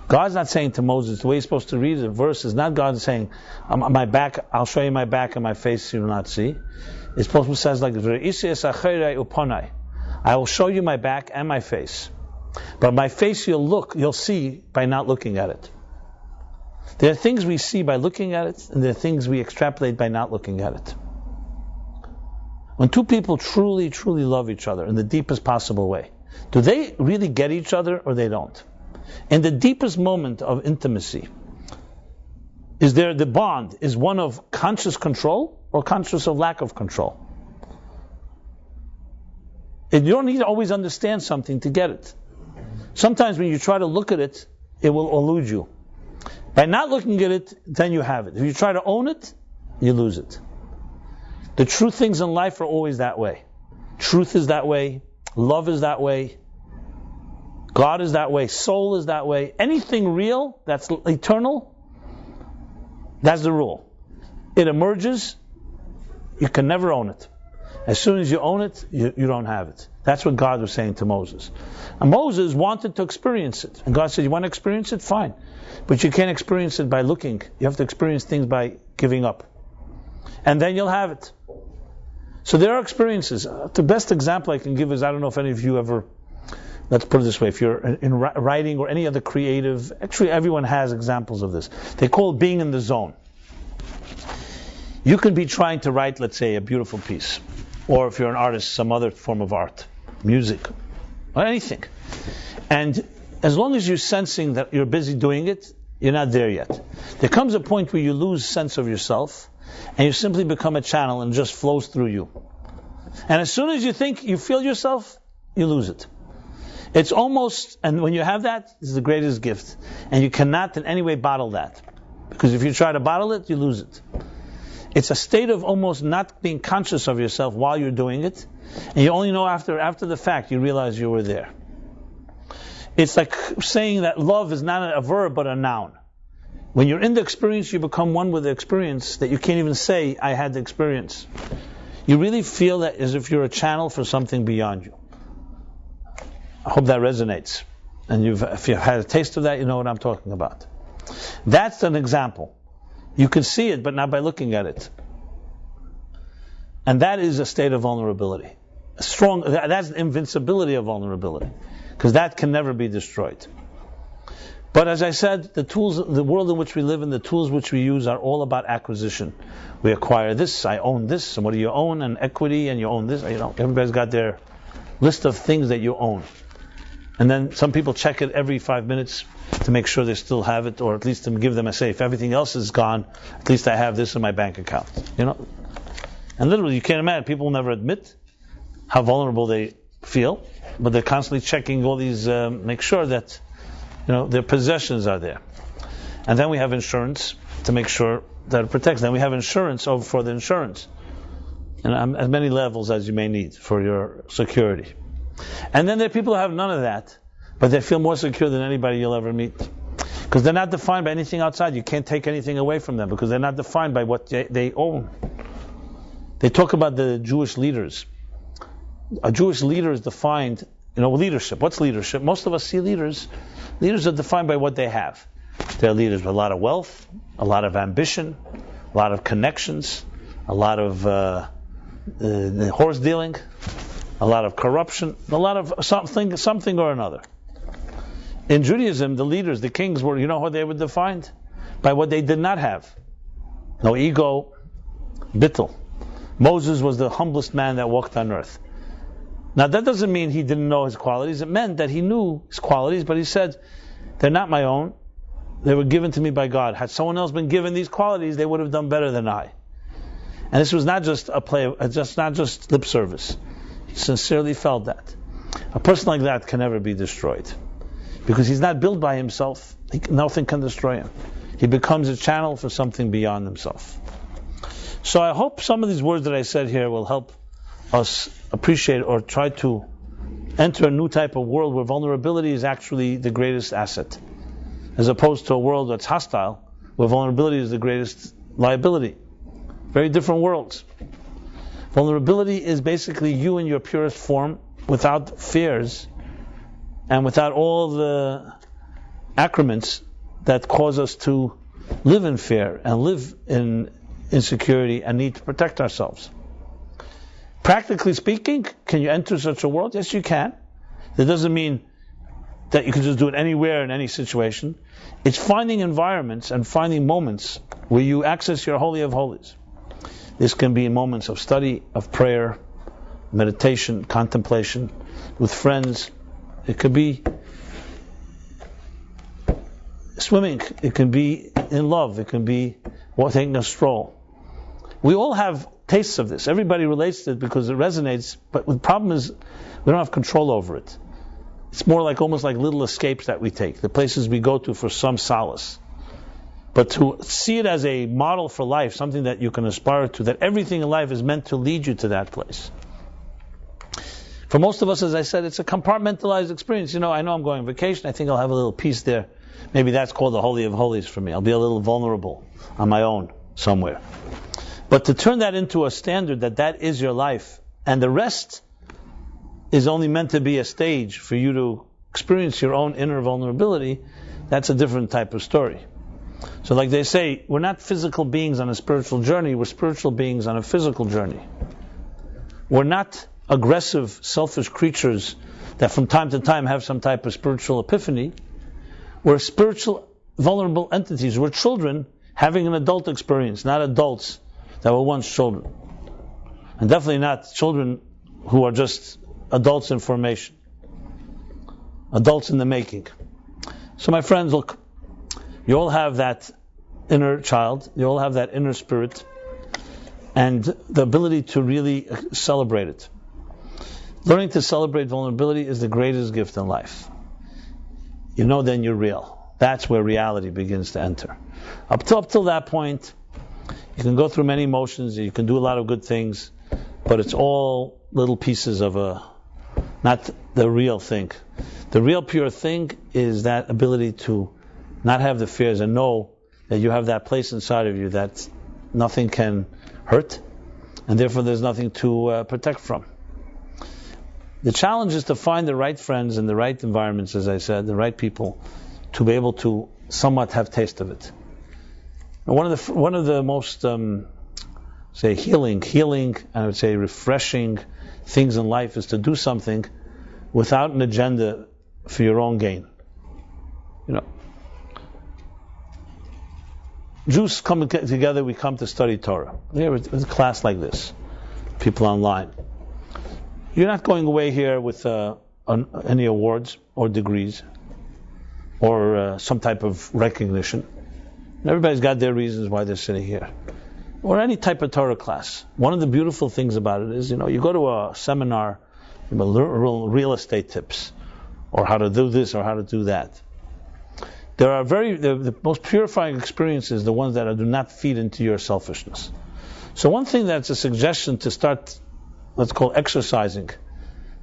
God's not saying to Moses, the way you're supposed to read the verse is not God saying, my back, I'll show you my back and my face you will not see. It's supposed to say like this, I will show you my back and my face. But my face you'll see by not looking at it. There are things we see by looking at it, and there are things we extrapolate by not looking at it. When two people truly, truly love each other in the deepest possible way, do they really get each other or they don't? In the deepest moment of intimacy, is there the bond is one of conscious control or conscious of lack of control? And you don't need to always understand something to get it. Sometimes when you try to look at it, it will elude you. By not looking at it, then you have it. If you try to own it, you lose it. The true things in life are always that way. Truth is that way. Love is that way. God is that way. Soul is that way. Anything real that's eternal, that's the rule. It emerges, you can never own it. As soon as you own it, you don't have it. That's what God was saying to Moses. And Moses wanted to experience it. And God said, you want to experience it? Fine. But you can't experience it by looking. You have to experience things by giving up. And then you'll have it. So there are experiences. The best example I can give is, I don't know if any of you ever, let's put it this way, if you're in writing or any other creative, actually everyone has examples of this. They call it being in the zone. You could be trying to write, let's say, a beautiful piece. Or if you're an artist, some other form of art, music, or anything. And as long as you're sensing that you're busy doing it, you're not there yet. There comes a point where you lose sense of yourself, and you simply become a channel and it just flows through you. And as soon as you think you feel yourself, you lose it. It's almost, and when you have that, it's the greatest gift. And you cannot in any way bottle that. Because if you try to bottle it, you lose it. It's a state of almost not being conscious of yourself while you're doing it. And you only know after the fact you realize you were there. It's like saying that love is not a verb but a noun. When you're in the experience, you become one with the experience that you can't even say, I had the experience. You really feel that as if you're a channel for something beyond you. I hope that resonates. And if you've had a taste of that, you know what I'm talking about. That's an example. You can see it, but not by looking at it. And that is a state of vulnerability. That's the invincibility of vulnerability. Because that can never be destroyed. But as I said, the world in which we live and the tools which we use are all about acquisition. We acquire this, I own this, and what do you own? And equity, and you own this. Everybody's got their list of things that you own. And then some people check it every 5 minutes to make sure they still have it, or at least to give them a say. If everything else is gone, at least I have this in my bank account. And literally, you can't imagine, people will never admit how vulnerable they feel, but they're constantly checking all these, make sure that their possessions are there. And then we have insurance to make sure that it protects. Then we have insurance for the insurance. And as many levels as you may need for your security. And then there are people who have none of that, but they feel more secure than anybody you'll ever meet. Because they're not defined by anything outside. You can't take anything away from them because they're not defined by what they own. They talk about the Jewish leaders. A Jewish leader is defined, leadership. What's leadership? Most of us see leaders. Leaders are defined by what they have. They're leaders with a lot of wealth, a lot of ambition, a lot of connections, a lot of horse dealing, a lot of corruption, a lot of something or another. In Judaism, the leaders, the kings were, how they were defined? By what they did not have. No ego, bittul. Moses was the humblest man that walked on earth. Now that doesn't mean he didn't know his qualities. It meant that he knew his qualities, but he said, they're not my own. They were given to me by God. Had someone else been given these qualities, they would have done better than I. And this was not just not just lip service. He sincerely felt that. A person like that can never be destroyed. Because he's not built by himself. Nothing can destroy him. He becomes a channel for something beyond himself. So I hope some of these words that I said here will help us appreciate or try to enter a new type of world where vulnerability is actually the greatest asset, as opposed to a world that's hostile, where vulnerability is the greatest liability. Very different worlds. Vulnerability is basically you in your purest form, without fears, and without all the accrements that cause us to live in fear and live in insecurity and need to protect ourselves. Practically speaking, can you enter such a world? Yes, you can. That doesn't mean that you can just do it anywhere in any situation. It's finding environments and finding moments where you access your Holy of Holies. This can be in moments of study, of prayer, meditation, contemplation, with friends. It could be swimming. It can be in love. It can be taking a stroll. We all have tastes of this. Everybody relates to it because it resonates, but the problem is we don't have control over it. It's more like almost like little escapes that we take, the places we go to for some solace. But to see it as a model for life, something that you can aspire to, that everything in life is meant to lead you to that place. For most of us, as I said, it's a compartmentalized experience. I know I'm going on vacation, I think I'll have a little peace there. Maybe that's called the Holy of Holies for me. I'll be a little vulnerable on my own somewhere. But to turn that into a standard, that is your life, and the rest is only meant to be a stage for you to experience your own inner vulnerability, that's a different type of story. So like they say, we're not physical beings on a spiritual journey, we're spiritual beings on a physical journey. We're not aggressive, selfish creatures that from time to time have some type of spiritual epiphany. We're spiritual, vulnerable entities. We're children having an adult experience, not adults that were once children. And definitely not children who are just adults in formation. Adults in the making. So my friends, look, you all have that inner child, you all have that inner spirit, and the ability to really celebrate it. Learning to celebrate vulnerability is the greatest gift in life. Then you're real. That's where reality begins to enter. Up till that point, you can go through many emotions, you can do a lot of good things, but it's all little pieces of not the real thing. The real pure thing is that ability to not have the fears and know that you have that place inside of you that nothing can hurt, and therefore there's nothing to protect from. The challenge is to find the right friends and the right environments, as I said, the right people, to be able to somewhat have taste of it. And one of the most say healing, and I would say refreshing things in life is to do something without an agenda for your own gain. Jews come together, we come to study Torah. Here it's a class like this, people online. You're not going away here with any awards or degrees or some type of recognition. Everybody's got their reasons why they're sitting here. Or any type of Torah class. One of the beautiful things about it is, you go to a seminar, real estate tips, or how to do this or how to do that. The most purifying experiences, the ones that do not feed into your selfishness. So one thing that's a suggestion to start, let's call exercising,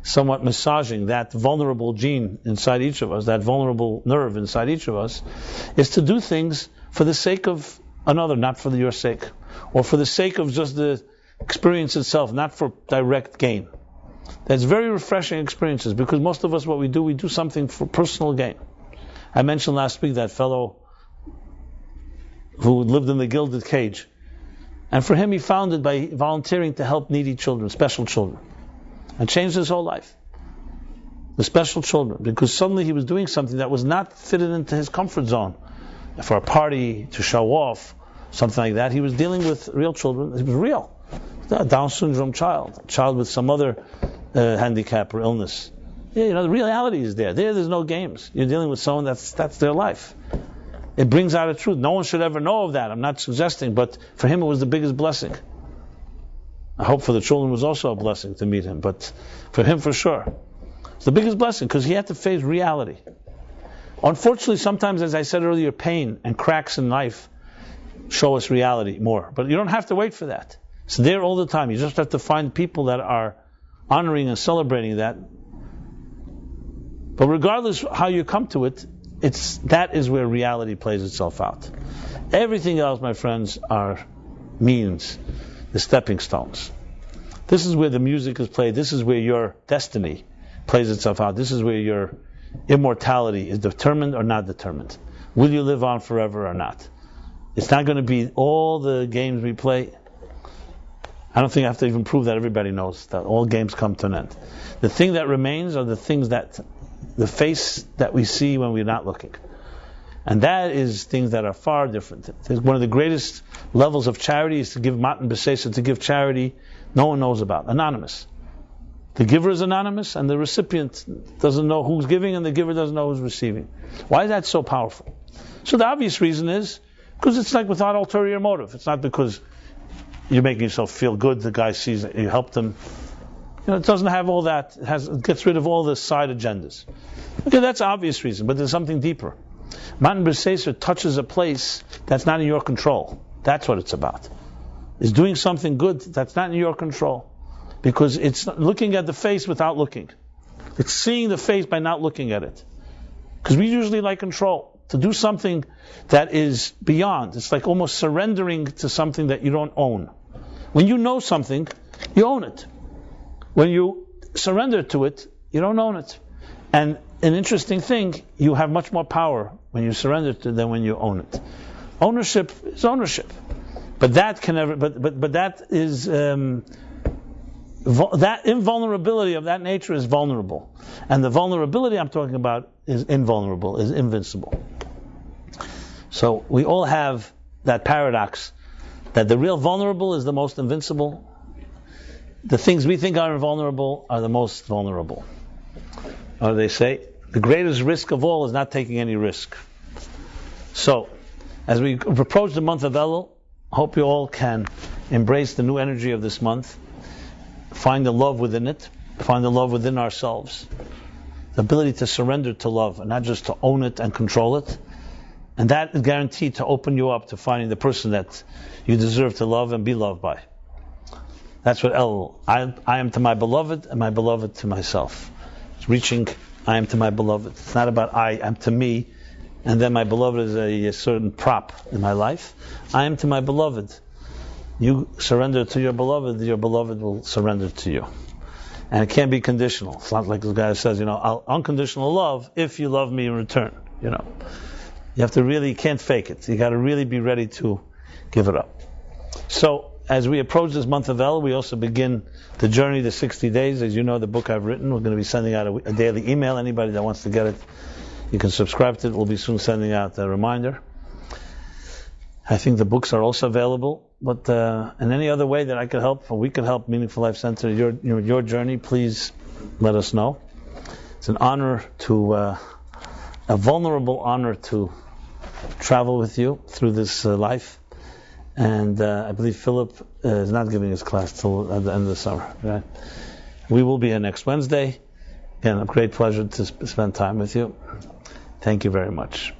somewhat massaging that vulnerable gene inside each of us, that vulnerable nerve inside each of us, is to do things for the sake of another, not for your sake, or for the sake of just the experience itself, not for direct gain. That's very refreshing experiences, because most of us, what we do something for personal gain. I mentioned last week that fellow who lived in the gilded cage, and for him he found it by volunteering to help needy children, special children, and changed his whole life. The special children, because suddenly he was doing something that was not fitted into his comfort zone. For a party, to show off, something like that. He was dealing with real children. It was real. A Down syndrome child, a child with some other handicap or illness. Yeah, the reality is there. There's no games. You're dealing with someone that's their life. It brings out a truth. No one should ever know of that. I'm not suggesting, but for him it was the biggest blessing. I hope for the children it was also a blessing to meet him, but for him for sure. It's the biggest blessing because he had to face reality. Unfortunately, sometimes, as I said earlier, pain and cracks in life show us reality more. But you don't have to wait for that. It's there all the time. You just have to find people that are honoring and celebrating that. But regardless how you come to it, that is where reality plays itself out. Everything else, my friends, are means, the stepping stones. This is where the music is played. This is where your destiny plays itself out. This is where your immortality is determined or not determined. Will you live on forever or not? It's not going to be all the games we play. I don't think I have to even prove that everybody knows that all games come to an end. The thing that remains are the things the face that we see when we're not looking. And that is things that are far different. One of the greatest levels of charity is to give matan b'seisa, to give charity no one knows about, anonymous. The giver is anonymous, and the recipient doesn't know who's giving, and the giver doesn't know who's receiving. Why is that so powerful? So the obvious reason is because it's like without ulterior motive. It's not because you're making yourself feel good. The guy sees that you helped him. It doesn't have all that. It gets rid of all the side agendas. Okay, that's an obvious reason, but there's something deeper. Matan b'seisa touches a place that's not in your control. That's what it's about. It's doing something good that's not in your control. Because it's looking at the face without looking. It's seeing the face by not looking at it. Because we usually like control. To do something that is beyond. It's like almost surrendering to something that you don't own. When you know something, you own it. When you surrender to it, you don't own it. And an interesting thing, you have much more power when you surrender to it than when you own it. Ownership is ownership. But that can never, but that is, that invulnerability of that nature is vulnerable. And the vulnerability I'm talking about is invulnerable, is invincible. So we all have that paradox that the real vulnerable is the most invincible. The things we think are invulnerable are the most vulnerable. Or they say, the greatest risk of all is not taking any risk. So, as we approach the month of Elul, I hope you all can embrace the new energy of this month, find the love within it, find the love within ourselves, the ability to surrender to love and not just to own it and control it. And that is guaranteed to open you up to finding the person that you deserve to love and be loved by. That's what Elul. I am to my beloved and my beloved to myself. It's reaching, I am to my beloved. It's not about I am to me, and then my beloved is a certain prop in my life. I am to my beloved. You surrender to your beloved will surrender to you. And it can't be conditional. It's not like the guy says, I'll unconditional love if you love me in return. You have to really, you can't fake it. You got to really be ready to give it up. So, as we approach this month of El, we also begin the journey to 60 days. As you know, the book I've written, we're going to be sending out a daily email. Anybody that wants to get it, you can subscribe to it. We'll be soon sending out a reminder. I think the books are also available. But in any other way that I could help, or we could help Meaningful Life Center, your journey, please let us know. It's an honor a vulnerable honor to travel with you through this life. And I believe Philip is not giving his class till at the end of the summer. Right? We will be here next Wednesday. Again, a great pleasure to spend time with you. Thank you very much.